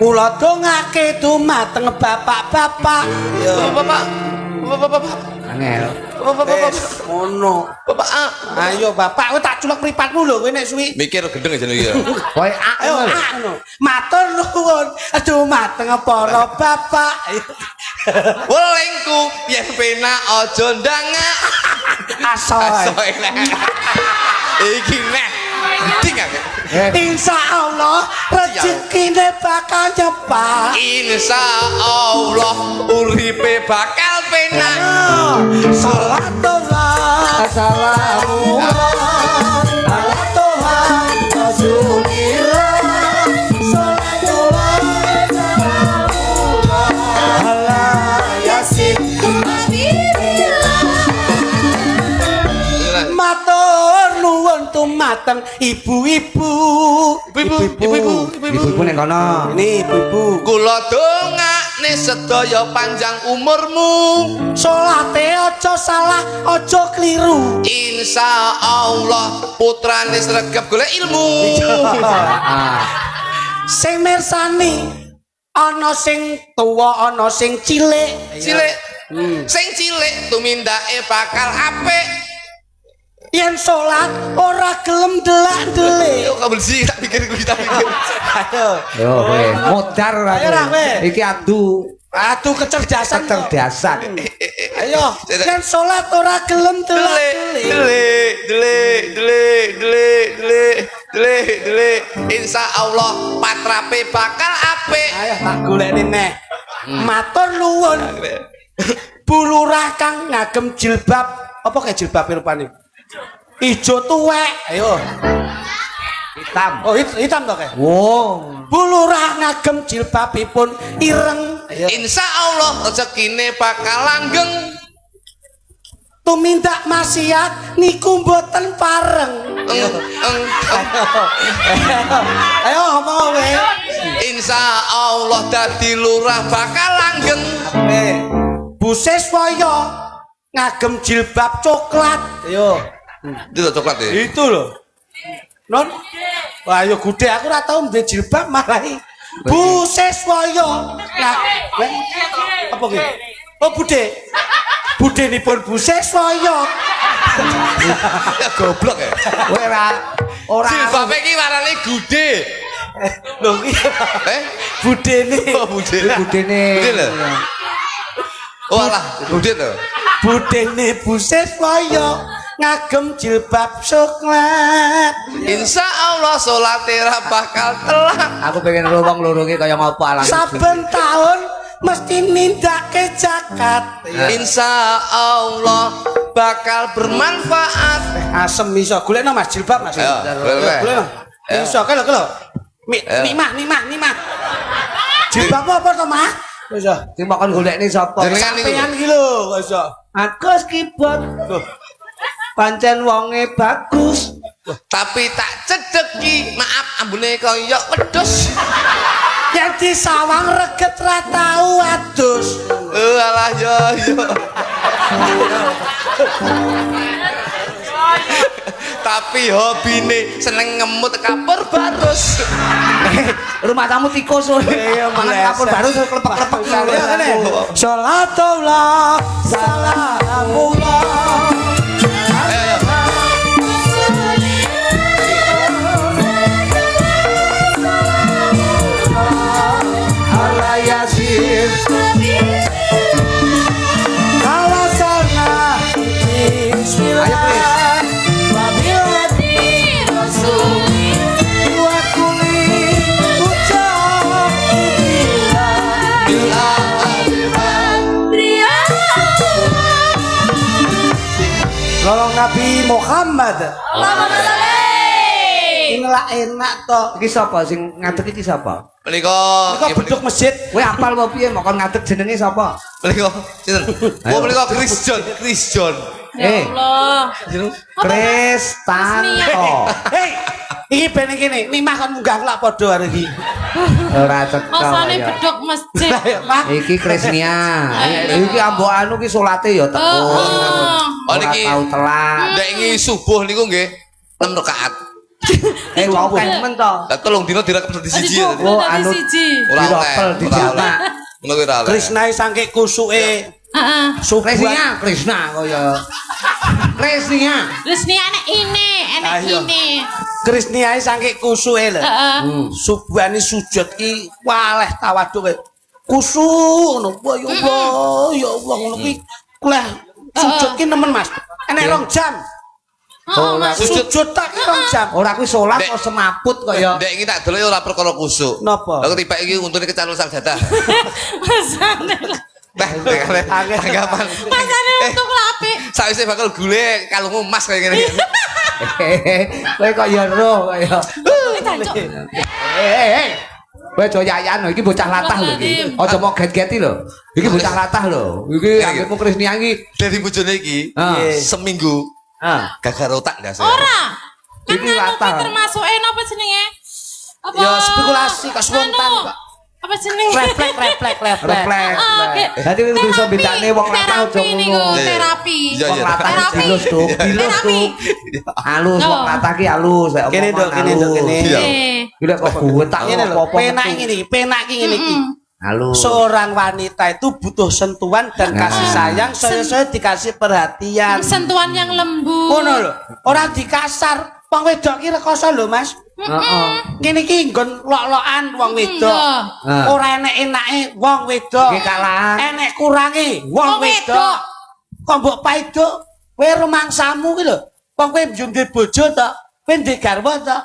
Kula dongake dumateng bapak-bapak. Bapak, Bapak. Angel. Bapak. Ngono. Bapak. Ayo bapak, kowe tak culek mripatmu lho kowe nek suwi. Mikir gendeng aja nih ya. Kowe Ayo ngono. Matur nuwun. Aduh mateng para bapak. Welengku yen penak aja ndangak. Asoy. Iki neh. Tinggal. Insyaallah rezekine bakal nyepak. Insyaallah uripe bakal penak. Salatullah Assalamualaikum ala Tuhan Rasulillah. Salatullah Assalamualaikum ala Yasin. Matur nuwun tumateng ibu-ibu. Ibu-ibu ning kono. Ini ibu-ibu. Kula dongakne sedaya panjang umurmu. Salate aja salah, aja kliru. Insyaallah putrane sregep golek ilmu. Sing mirsani ana sing tuwa, ana sing cilik. Cilik. Sing cilik tumindake bakal apik. Yen salat ora gelem delak-delik. Yo kabel sih tak pikir kita pikir. Ayo. Yo kowe modar ora. Ayo, ra, kowe. Iki adu Kecerdasan. kecerdasan. Ayo, yen salat ora gelem delak-delik. Delik. Insyaallah patrape bakal apik. Ayo tak golekne neh. Matur nuwun. Bulurah kang ngagem jilbab. Apa kayak jilbab rupane? Ijo tuwek. Ayo. Hitam. Oh, hitam to kae. Wow. Bulurah ngagem jilbabipun ireng. Ayo. Insyaallah rezekine bakal langgeng. Tumindak maksiat niku mboten pareng. Ayo ngomong kowe. Insyaallah dadi lurah bakal langgeng. Bu Siswaya ngagem jilbab coklat. Ayo. Itu lho coklat ya. Itu loh. Non. Wah, ayo gude aku ora tau mbek jilbab marahi. Bu Siswaya. Nah, apa ki? Oh, Bude. Budenipun Bu Siswaya. Ya goblok ya. Kowe ora Jilbabe iki warnane gude. Lho iki budene. Oh, budene. budene. Budene lho. Oh alah, budene to. Budene Bu Siswaya ngagem jilbab coklat. Insyaallah salate ra bakal telat. Aku pengen ro wong loro iki kaya ngopo alang. Saben tahun mesti nindake zakat. Insyaallah bakal bermanfaat. Asem iso golekno Mas jilbab Mas. Ayo, golek. Iso kelo. Nimah. Jilbab apa to, Mas? Iso. Sing makan golekne sapa? Jenengan niku. Sampeyan iki lho, kok iso. Agus kibot. Pancen wonge bagus. Tapi tak cedeki, maaf ambune kaya wedhus. Yang disawang reget ra tau adus. Alah yo. Tapi hobine seneng ngemut kapur barus. Rumah tamu tikus mangan kapur baru klepek-klepek ngene. Salatullah salamullah. Yasin. Kalasana bismillah. Wabillahi rasul. Wa kulli ucap Tolong Nabi Muhammad. Inilah enak toh. Iki sapa sing ngadeg iki sapa? Menika Beduk masjid. Kowe apal apa piye mok kon ngadeg jenenge sapa? menika sinten? Oh menika Chris John. Ya Allah. Kristanto. Hei, iki ben iki nimah kon munggah lak padha arek iki. Ora cetha. Masane bedok masjid. Iki Krisnia. Iki ambok anu ki salate ya teko. Oh niki tau telat. nek iki subuh niku nggih 6 rakaat. Wau men to. Lah tolong dina direkam dadi siji ya. Oh, anu siji. Ora oleh. dirapel, dijamak. Ngono kuwi ora oleh. Krisnae saking kusuke Heeh. Kresnia, Krisna kaya. Kresnia. Resnia enek ini. Krisniae saking kusuke lho. Heeh. Subhani sujud ki waleh tawaduk kusuk ngono. Wah ya Allah ngono ki leh sujud ki nemen Mas. Enek 2 jam. Oh, Mas. Sujud tak 2 jam. Ora kuwi salat kok semaput kaya. Ndek iki tak delok ora perkara kusuk. Napa? Lah ketibak iki untune kecalon sarjata. Masane. Tanggapan. Masane untuk apik. Sawise bakal gule kalungmu emas kaya ngene. Kowe kok ya ro kaya. Kowe aja yayan lho iki bocah latah lho iki. Aja mau get-geti lho. Iki bocah latah lho. Iki anggitmu Krisnia iki Dari bojone iki seminggu gagal otak ndas. Ora. Kan Iki anu latah. kuwi termasuk napa jenenge? Apa? Ya spekulasi kok spontan Anu, kok. Apa jenenge? Refleks. refleks. Oke. Dadi kudu iso bedakne wong latah aja ngono. Terapi. Iya, Wong iya. latah iki Terapi. dilus tuh, dilus tuh. Halus wong latah ki halus. Kene nduk, kene nduk, kene. Iya. Iki lek kok guwetak Ngene lho, penak ngene iki, penak iki ngene iki. halus. Seorang wanita itu butuh sentuhan dan kasih sayang, saya dikasih perhatian. Sentuhan yang lembut. Ngono lho, ora dikasar. Wong wedok ki rekoso lho, Mas. Heeh. Ngene iki nggon lok-lokan wong wedok. Ora enek-enake wong wedok. Nggih kalah. Enek kurange wong wedok. Kok mbok paiduk kowe rumangsamu ki lho. Wong kowe njunde bojo to, kowe ndek garwa to.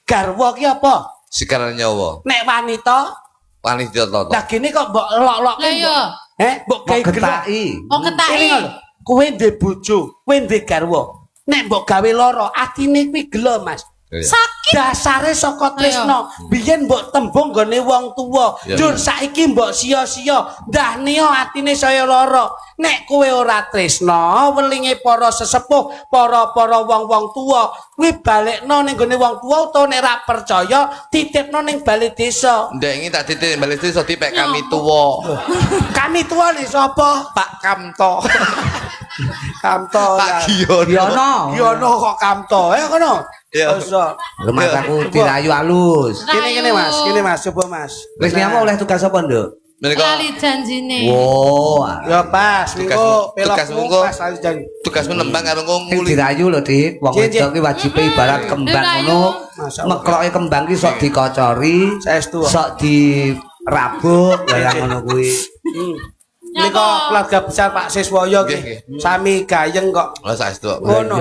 Garwa ki apa? Sikaran nyawa. Nek wanita, Wanita to. lah gini kok mbok lok-lokke. Lah iya. Mbok gawe gelak. Oh ketaki. Ini lho, kowe ndek bojo, kowe ndek garwa. Nek mbok gawe lara, atine kuwi gelo, Mas. Sakit. Dasare saka tresno. Biyen mbok tembung gone wong tuwa. Dur saiki mbok sia-sia. Ndah niyo atine saya lara. Nek kowe ora tresno, welinge para sesepuh, para wong-wong tuwa, kuwi balekno ning gone wong tuwa utawa nek ra percaya titipno ning bali desa. Ndek iki tak titik bali desa dipek kami tuwa. Kami tuwa li sapa? Pak Kamto. Kamto. Pak Giono. Giono. Giono kok Kamto. Ngono. Iya. Rumahku dirayu halus. Kene Mas, coba Mas. Krisnia apa oleh tugas apa, Nduk? Menika Lali janjine. Wow. Ya pas, minggu tugasmu pelokmu kok. pas harus janji. tugasmu nembang karo Sing nguli. dirayu lho, Dik. Wong Jen, wedok ki wajibe ibarat kembang Dirayu. ngono. Mekroke kembang ki sok dikocori, Saestu. sok dirabuk, kaya ngono kuwi. Nika keluarga besar Pak Siswoyo Nggih, nggih. Sami gayeng kok. Oh saestu. Iya. Ngono.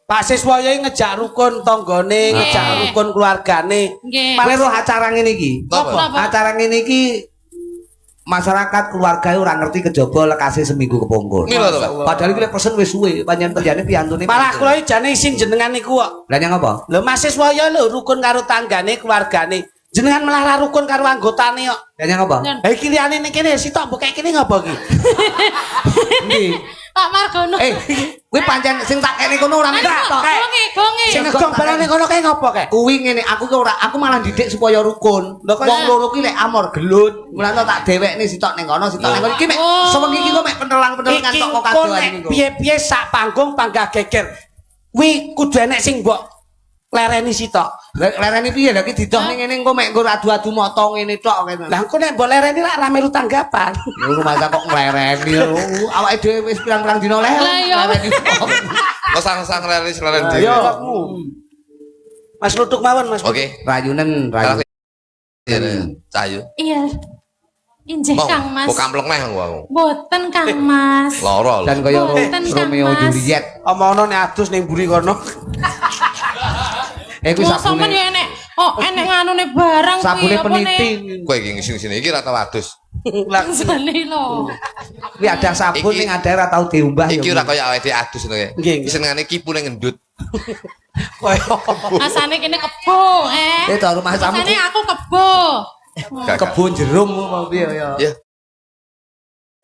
Pak Siswoyo ngejak rukun tanggane, ngejak rukun keluargane. Nggih. Kowe roh acara ngene iki. Napa? Acara ngene iki masyarakat keluarga ora ngerti kejaba lekase seminggu kepungkur. Mila to, Pak. Padahal iki lek pesen wis suwe, panjenengan penjane piyantune. Malah kula iki jane isin jenengan niku kok. Lah nyang apa? Lho Mas Siswoyo lho rukun karo tanggane, keluargane. Jenengan malah ra rukun karo anggotane kok. Lah nyang apa? Nyan. Ha iki liyane ning kene sitok mbok kene ngapa iki? Endi? Pak Margono. Kuwi pancen sing tak kene kono ora ngerti tok. Gonge. Sing ngegong barane kono kae ngapa kae? Kuwi ngene, aku ki ora, aku malah didik supaya rukun. Lho, kok- Wong loro ki lek amor gelut, mulane tak dhewekne sitok ning kono, sitok ning kono. Iki mek sewengi iki kok mek penelang-penelangan Iki tok kok engko kadoan nek iki. piye-piye sak panggung panggah geger. Kuwi kudu enek sing mbok lereni sitok. Lereni piye lha iki didoh ning ngene engko mek nggo adu-adu moto ngene tok kene. Lah engko nek mbok lereni lak ra melu tanggapan. Lho masa kok nglereni lho. Awake dhewe wis pirang-pirang dina Lah, iya. lereni. Kok sang-sang lelis leren Ayo. dhewe. Mas Lutuk mawon Mas. Oke. Rayunen Kalau rayu. Cayu. Iya. Injih Mau Kang Mas. kok kampleng meh aku. Boten Kang Mas. Lara lho. Dan kaya Boten, Kang Romeo Mas. Juliet. Omono nek adus ning mburi kono. Kuwi Oh, sampean sabune. ya enek. Oh, enek nganune barang kuwi Sabune apa peniti. Kowe iki sini-sini iki ra tau adus. Sane lho. Kuwi ada sabun Iki- ning ada ora tau diumbah ya. Iki ora kaya awake dhewe adus ngono kae. Nggih, nggih. Iki senengane kipu ning ngendut. Asane kene kebo, To rumah tamu Asane aku kebo. kebun jerum apa piye ya. Ya.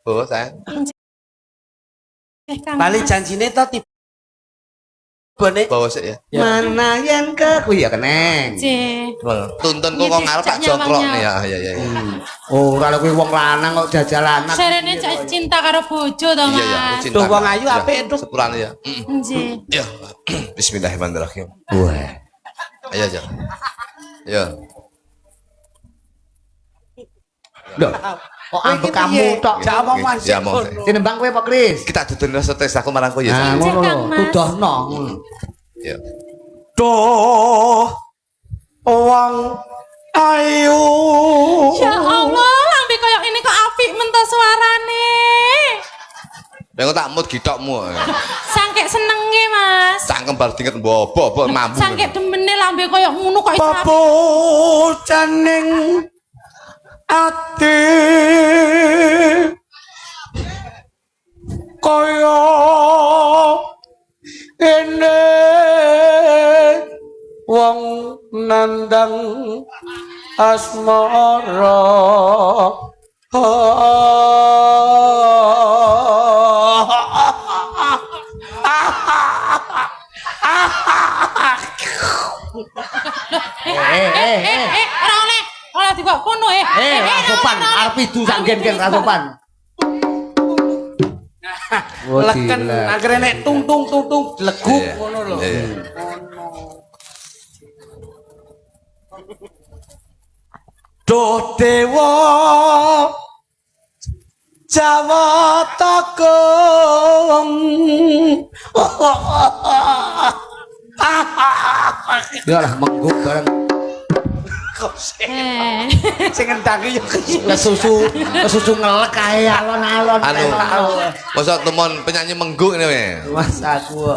Oh, sayang. Kang. Bali janjine to tibane. Bawa sik ya. Mana yang ke kuwi ya keneng. J. Tuntun kok ngarep tak jongkrok nih ya. Ya ya ya. Oh, ora kuwi wong lanang kok jajalanan. Serene cinta karo bojo to, Iya ya, Mas. cinta. Duh, wong ayu apik, Duh. Sepurane ya. Nggih. Ya. Bismillahirrahmanirrahim. Wah. Ayo aja. Ya. Lho, kok ambek kamu tok. Jak omong Ya, masih. omong. Tinembang kowe apa, Kris? Kita dudun rasa tes aku marang kowe ya. Nah, Cek, ngono Kang lho. Mas. Tudohno. Ya. Duh wong ayu Ya Allah, lambe koyo ini kok apik mentos suarane. Nek tak mut gitokmu. Sangke senenge, Mas. Cangkem bar dinget mbobok mampu. Sangke demene lambe koyo ngono kok iso apik. papucaning ati kaya ene wong nandang asmara Ora oleh. Ora dibawa kono Ra sopan, arep idu sak gen-gen ra sopan. leken akhirnya nek tung tung tung tung leguk ngono lho. Duh dewa Jawa Takung Ya lah mengguk bareng. sing ngendangi yo Kesusu ngelek kae alon-alon. Anu. Masa temon penyanyi mengguk ini we. Mas aku.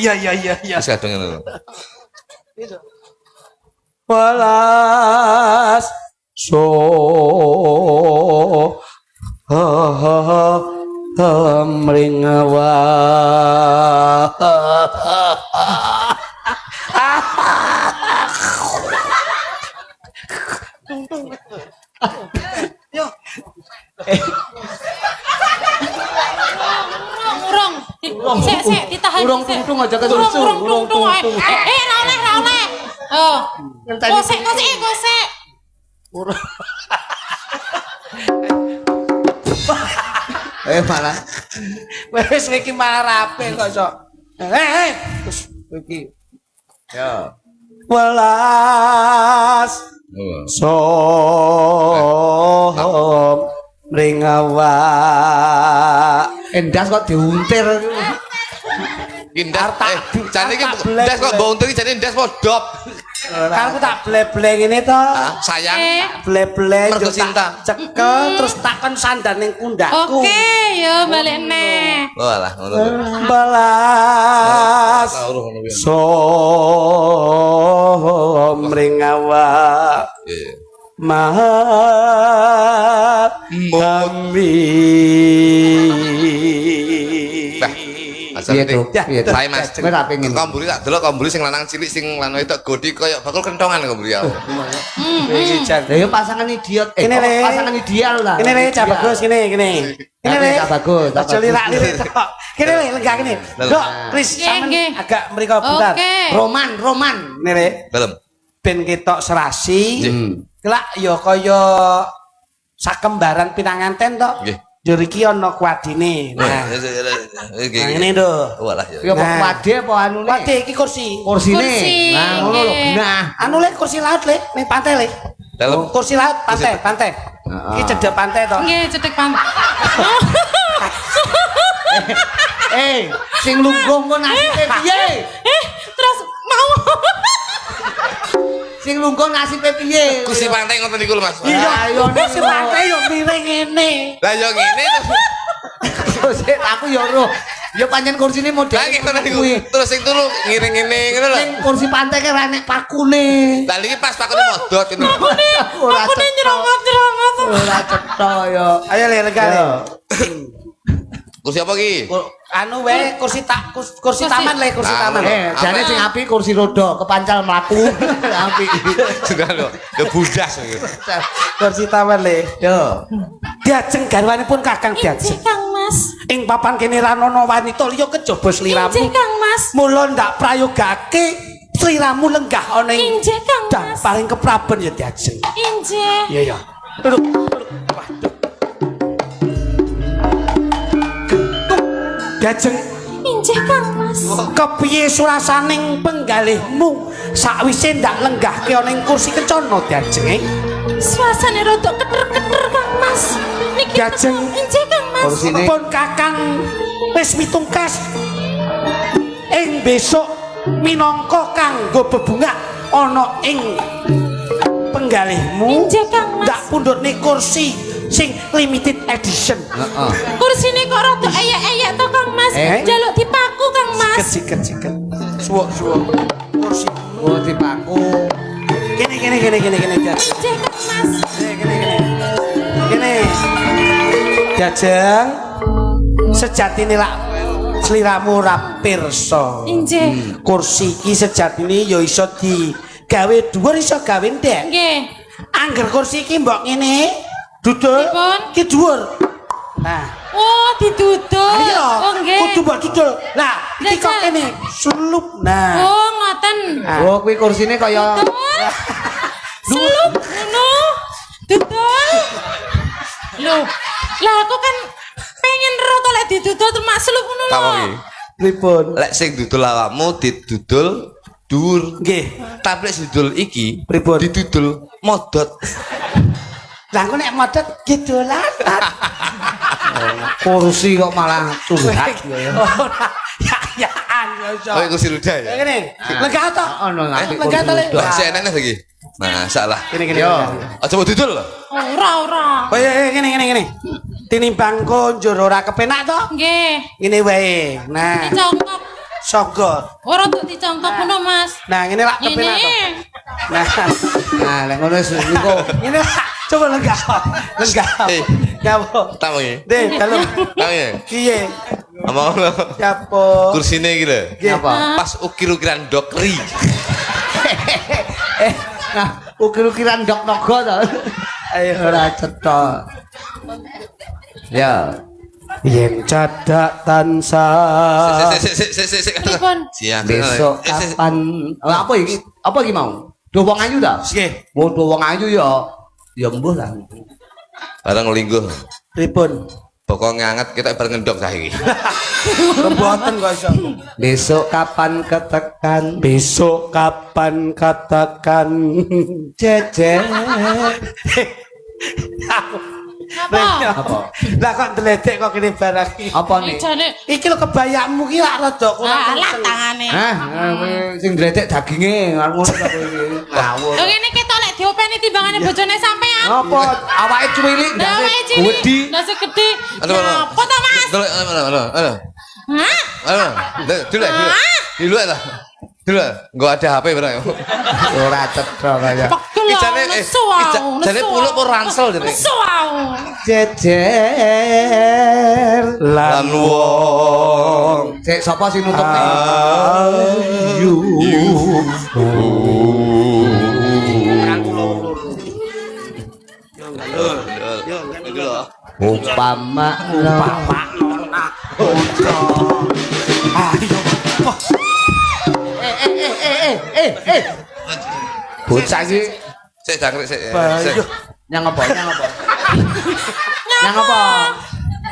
iya Wis kadung ngono. walas so mringawa Urung. Sik, ditahan. Urung sik. tung aja kesusu. Urung tung. Ra oleh, ra oleh. Oh. Kosek. Malah. wis iki malah rapi kok sok terus iki Ya. welas so mringawa Endas kok diuntir. Indah jane iki ndas kok mbontur iki jane ndas podop. kan aku tak ble-ble ngene to Sayang. ble-ble Mergo yo cinta. tak cekel terus takon sandan ning pundakku Oke, yo balik neh. Oh alah ngono. balas so mringawa Iya. Mami. Asal Iya ini. tuh. Iya tuh. Saya Mas. Kowe ra pengen. Kamburi tak delok kamburi sing lanang cilik sing lanang itu godi koyo bakul kentongan kamburi aku. Iki jan. Lah yo pasangan idiot. Ini, Le. Pasangan ideal lah. Kene le cah bagus kene. Kene le. Cah bagus. Aja lirak-lirik tok. Kene le lenggah kene. Dok, Kris sampean nggih. agak mriko bentar. Oke. Roman. Kene le Dalem. ben ketok serasi. Nggih. Kelak ya kaya sakembaran pinanganten tok. Nggih. Jur iki ana kuadine. Nah, Nggih. ngene lho. Walah ya. Yo kok Nah. wade apa anune? Wade iki kursi. Kursine. Kursi. Nah, ngono lho. Nggih. Nah, Anu le kursi laut le, ning pantai le. Dalem. Kursi laut pantai. Iki cedhek pantai to. Nggih, cedhek pan. sing lungguh kok nasibe piye? Terus mau. Sing lungguh nasibe piye? Kursi pantai ngoten niku lho Mas. Iya, yo Kursi pantai yo miring ngene. Lah yo ngene terus. Sik aku yo roh. Yo pancen kursine model. Lah ngoten niku. Terus sing turu ngiring ngene ngono lho. Ning kursi pantai ki ra nek pakune. Lah iki pas pakune modot itu. Ora Aku nyeromot-nyeromot. Ora cetha yo. Ayo le lega le. Kursi apa iki? Anu wae kursi taman le, kursi Ah, taman. Jane sing apik kursi roda kepancal mlaku. Apik. Juga lho. Yo budas iki. Kursi taman le. Yo. Diajeng garwanipun Kakang Diajeng. Injih Kang Mas. Ing papan kene ra ana wanita liya kejaba sliramu. Injih Kang Mas. Mula ndak prayogake sliramu lenggah ana ing Injih Kang dan Mas. paling kepraben ya Diajeng. Injih. Iya ya. Duduk. Waduh. Diajeng Injih Kang Mas. Mas. Kepiye surasaning penggalihmu sakwise ndak lenggahke ana ing kursi kencana Diajeng? Suasane rada keter-keter Kang Mas. Niki Diajeng. Injih Kang Mas. Kursine Pun Kakang wis mitungkas ing besok minangka kanggo bebungah ana ing penggalihmu Injih Kang Mas. ndak pundhutne kursi sing limited edition. heeh. Kursine kok rada eyek-eyek to Kang Mas. Jaluk dipaku Kang Mas. Siket. Suwuk. Kursi. Oh dipaku. Kene. Diajeng. Injih Kang Mas. Kene. Diajeng. Sejatine lak sliramu ora pirsa. Injih. Kursi iki sejatine ya iso digawe dhuwur iso gawe ndek. Nggih. Angger kursi iki mbok ngene dudul Pripun? iki dhuwur. Nah, Oh, didudul. iya. Oh, nggih. Kudu mbok dudul. Nah, iki kok Jajal. kene slup. Nah. Oh, ngoten. Oh kuwi kursine kaya Dudul. Selup ngono. Dudul. Loh, lah aku kan pengen rata lek didudul termak selup ngono lho. Kamu iki. Pripun? Lek sing dudul awakmu didudul dhuwur. Nggih. Tapi lek didudul iki Pripun? didudul modot. Lah engko nek modot gidolan. kursi kok malah curhat ya. Ya-yaan ya iso. Oh, kursi roda ya. Kene. Lega to? Ono nganti Lega to, Le? Lah sik enek lagi. Nah, salah. Kene. Aja mau dudul lho. Ora. Oh iya, kene. Tinimbang konjur ora kepenak to? Nggih. Ngene wae. Nah, Dicongkok. sogot. Ora tuh dicongkok ngono, Mas. Nah, ngene lak kepenak to. Ini. Nah, Nah, lek ngono wis niku ngene lak coba lega. Nyapo? Tak wengi. Dek, kalau Tak wengi. piye? Ngomong lho. Nyapo? Kursine iki lho. apa? Pas ukir-ukiran dokri. Nah, ukir-ukiran dok naga to. Ayo Ora cetha. Ya. yen cadak tansah. Sik. Pripun? Siap. Besok kapan apa iki? Apa iki mau? Do wong ayu ta? Nggih, Mau do wong ayu ya. Ya mbuh lah. Bareng lingguh. pripun? Pokok nganget kita bareng ngendok saiki. Mboten kok iso. Besok kapan ketekan Besok kapan katakan jejer. Apa? Apa? Lah kok ndeledek kok kene barang iki. Apa nih? Jane Iki lho kebayakmu ki lak rada kurang alah kenceng. tangane. Hah, sing ndredek daginge karo ngono ta kowe iki. Ngawur. Lho ngene ketok lek diopeni timbangane bojone sampean. Apa awake cuwilik Lah ndase wae cilik. wedi. Ndase gede. Aduh, aduh. Apa to, Mas? Halo. Hah? Dulu lah. Dulu, enggak ada HP bareng. Ora cetha kaya. Pegel nesu au. Jane puluk apa ransel jane. Nesu au. Jejer Lan wong Cek sapa sing nutupne? ayu. Umpama bocah iki Sik jangkrik sik. Ayo. nyang apa?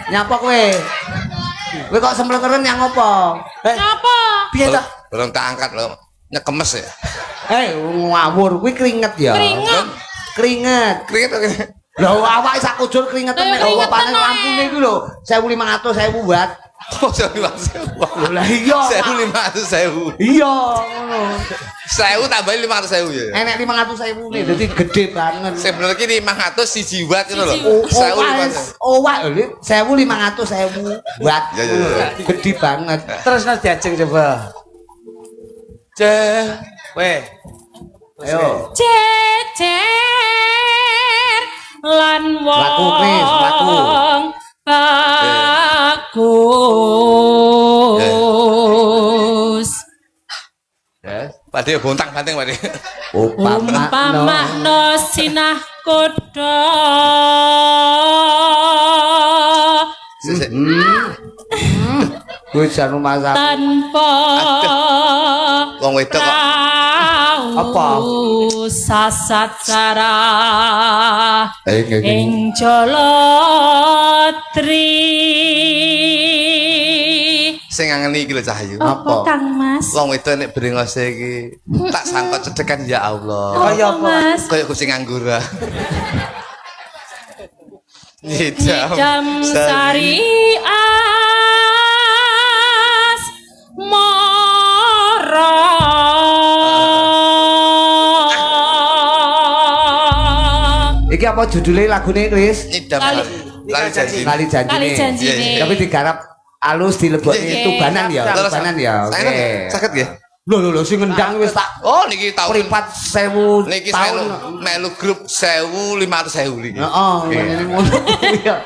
Nyapa kowe? Kowe kok semplengeren nyang apa? Apa? Piye ta? Belum tak angkat lho. Nyekemes ya. Ngawur kuwi keringet ya. Keringet. Keringet. Keringet. Lho awake sak kujur keringetan nek Keringetan panen ae. lampune iku lho 1500 1000 watt. Oh, 15.000. Lah iya. 1.500.000. Iya ngono. 1.000 tambahin 500.000 ya. Enek 500.000 nih, dadi gede banget. Sebenarnya ki 500 siji watt ngono lho. Owak 1.500.000 watt. Ya, ya. Gede banget. Terus nas diajeng coba. Weh. Ayo. Jejer lan wong Laku, Chris, laku. bagus Pade bontang banting pade. umpama sinah kodho Gue jan rumah sakit. tanpa Wong wedok kok. Apa? Sasat sarah Nggih. ing Jolotri. sing ngangeni iki lho Cahyu. Apa Kang Mas? Wong wedok nek brengose iki tak sangka cedekan ya Allah. Kaya apa? Mas? Kaya kucing anggora. Jam sari as mara Iki apa judulnya lagune Kris? Nyidam lali janji. Kali janjine. Tapi digarap alus dilebokne tubanan ya, tubanan ya. Oke. Saged nggih? Lho sing ngendang wis tak Oh niki tahun pripat 1000 niki tahun. melu grup 1.500.000 niki. Heeh, ngene ngono ya.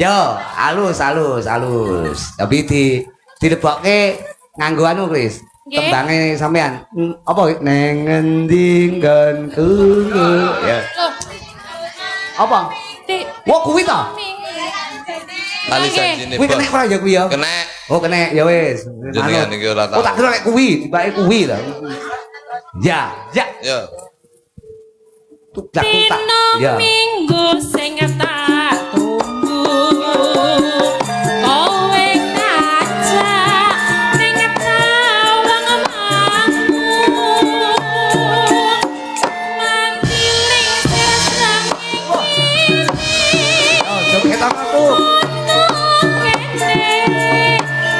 Yo, alus. Tapi dilebokke nganggo anu Kris. Tembange sampean. Apa neng ngendi nggonku. Ya. Apa? Wah kuwi ta? Lali janjine. Kuwi kena ora ya kuwi ya? Kena. Oh kena ya wis. Jenengan niki ora tau. Oh tak kira lek kuwi, tibake kuwi ta. Ya. Ya. Tudak. Dino Ya. minggu sing tak tunggu kowe ngajak ning tawang omahmu mangiling sesang iki Oh, coba kita aku. kene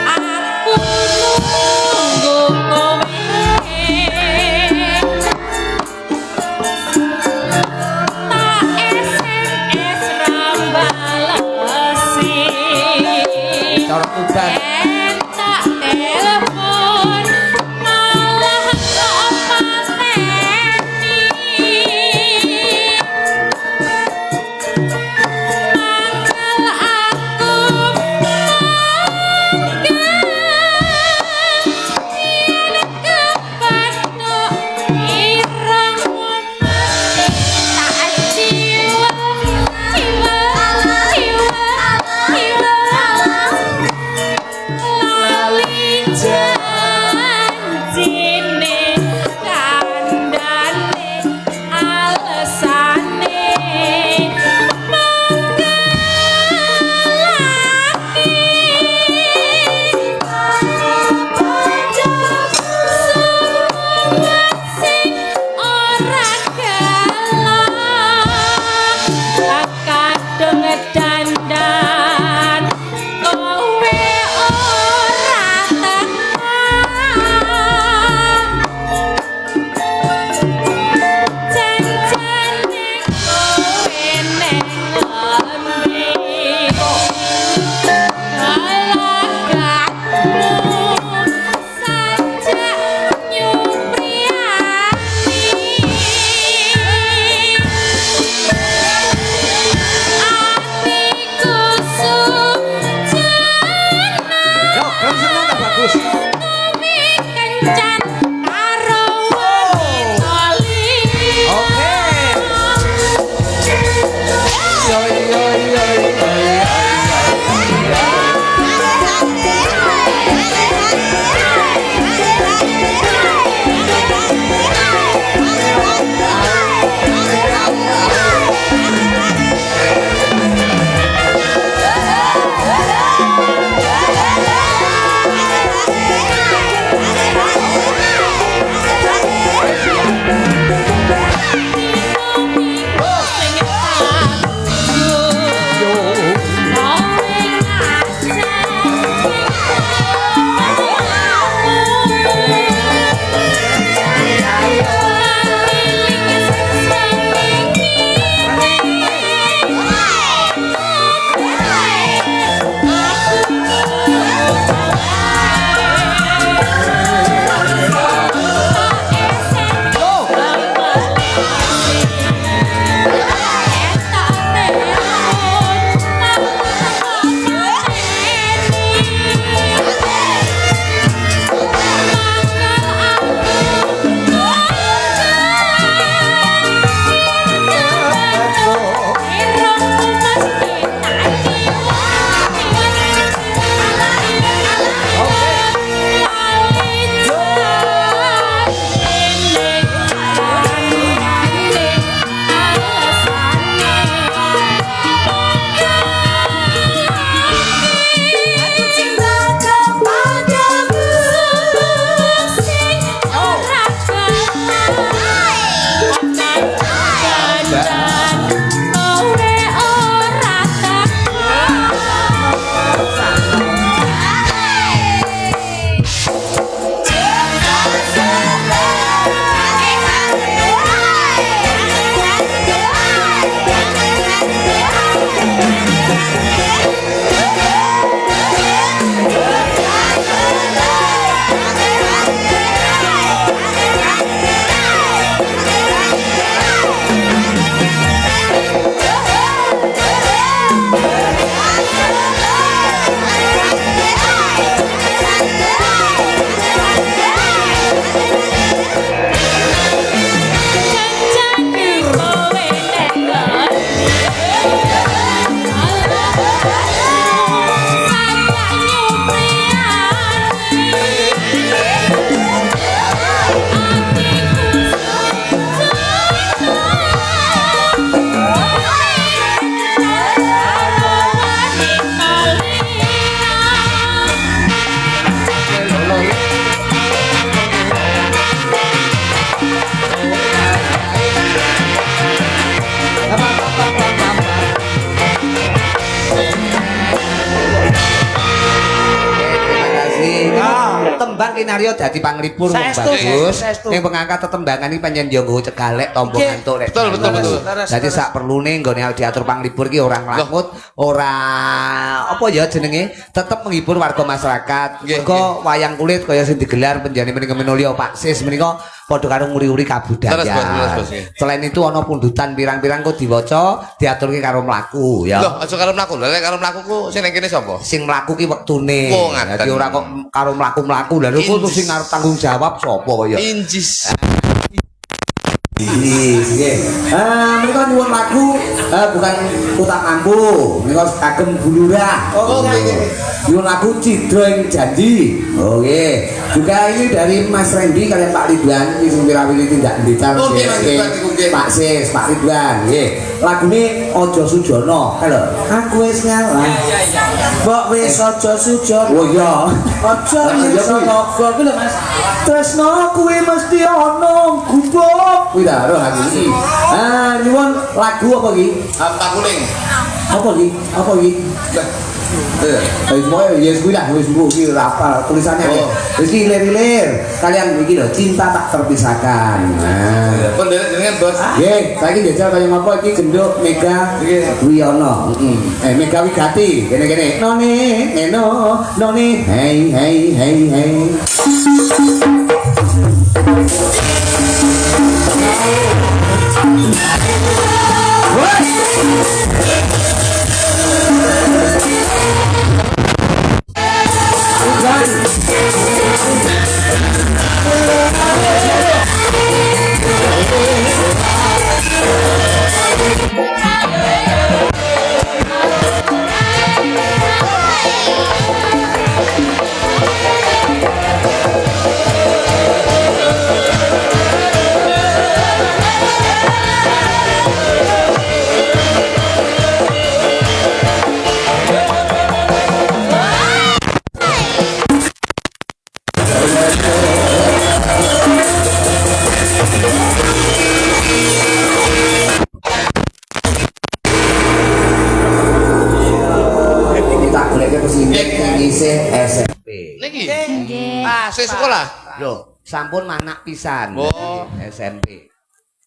aku nunggu kowe Cara tuban. tak telepon malah kok pateni mangkel aku kepatok irungmu tak jiwa lali janjine kandhane alesane ora galak kadung dandan kowe ora tekan janjane kowe neng ngendi galakmu sajak nyupriyani atiku sujana Yo, drum seneng tak bagus. tapi kencan karo wanita liya. Oke. Yo. Jombang kinario dadi panglipur wong Saestu, bagus. saestu. Ning pengangkat tetembangan iki panjen yo nggo cegalek tombo Nggih. ngantuk lek. Betul, betul, betul. Dadi sak perlune nggone diatur panglipur iki ora nglamut, ora apa ya jenenge tetep menghibur warga masyarakat. Nggih, Mergo wayang kulit kaya sing digelar penjane menika menulya Pak Sis menika padha karo nguri-uri Terus, kabudayaan. Bos, nggih. Selain itu ana pundutan pirang-pirang kok diwaca diaturke karo mlaku ya. Loh, aja karo mlaku. Lah nek karo mlaku ku sing ning kene sapa? Sing mlaku ki wektune. Oh, ngaten. Dadi ora kok karo mlaku-mlaku. Lah lho kok sing arep tanggung jawab sapa kaya? Injis. Nggih. Menika nyuwun lagu bukan Kutak Mampu, menika kagem Bulurah. Oh, nggih. Nyuwun lagu Cidro ing Janji. Oh nggih. Juga ini dari Mas Randy kalian Pak Ridwan iki sing wirawiri tindak ndeta. Oh, nggih, Mas Ridwan niku nggih. Pak Sis, Pak Ridwan nggih. Lagune Aja Sujono. Halo. Aku wis ngalah. Mbok wis aja sujon. Oh iya. Aja wis naga kuwi lho Mas. Tresno kuwi mesti ana gubuk. Kuwi ta roh aku iki. Nyuwun lagu apa iki? Apa kuning? Apa iki? Apa iki? Wis moyo yes kuwi lah wis mbok iki rapal tulisannya. Wis iki lir-lir. Kalian iki lho cinta tak terpisahkan. Nah. Pun jenengan bos. Nggih, saiki njajal kaya ngapa iki genduk Mega Wiyono. Mega Wigati. Kene-kene. Noni, eno, noni. Hey hey hey hey. Kita golek kesini isih SMP. Niki. Pas. Sing sekolah. Loh, sampun manak pisan. Oh. SMP.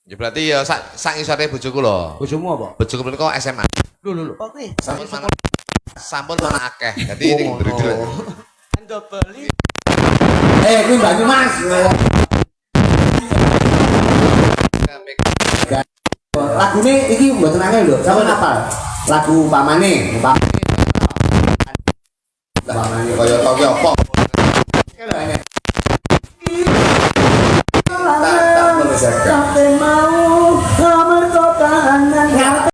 Ya berarti ya sak isore bojoku lho. Bojomu apa? Bojoku menika SMA. Lho. Oke. Sampun mana akeh. Dadi ini ndredel. Ando beli. Kuwi Banyumas. Lagune iki mboten angel lho. Sampeyan apal? Lagu Pamane. Pamane Kaya tau ki apa? lho. Tak menusakan. Sampai mau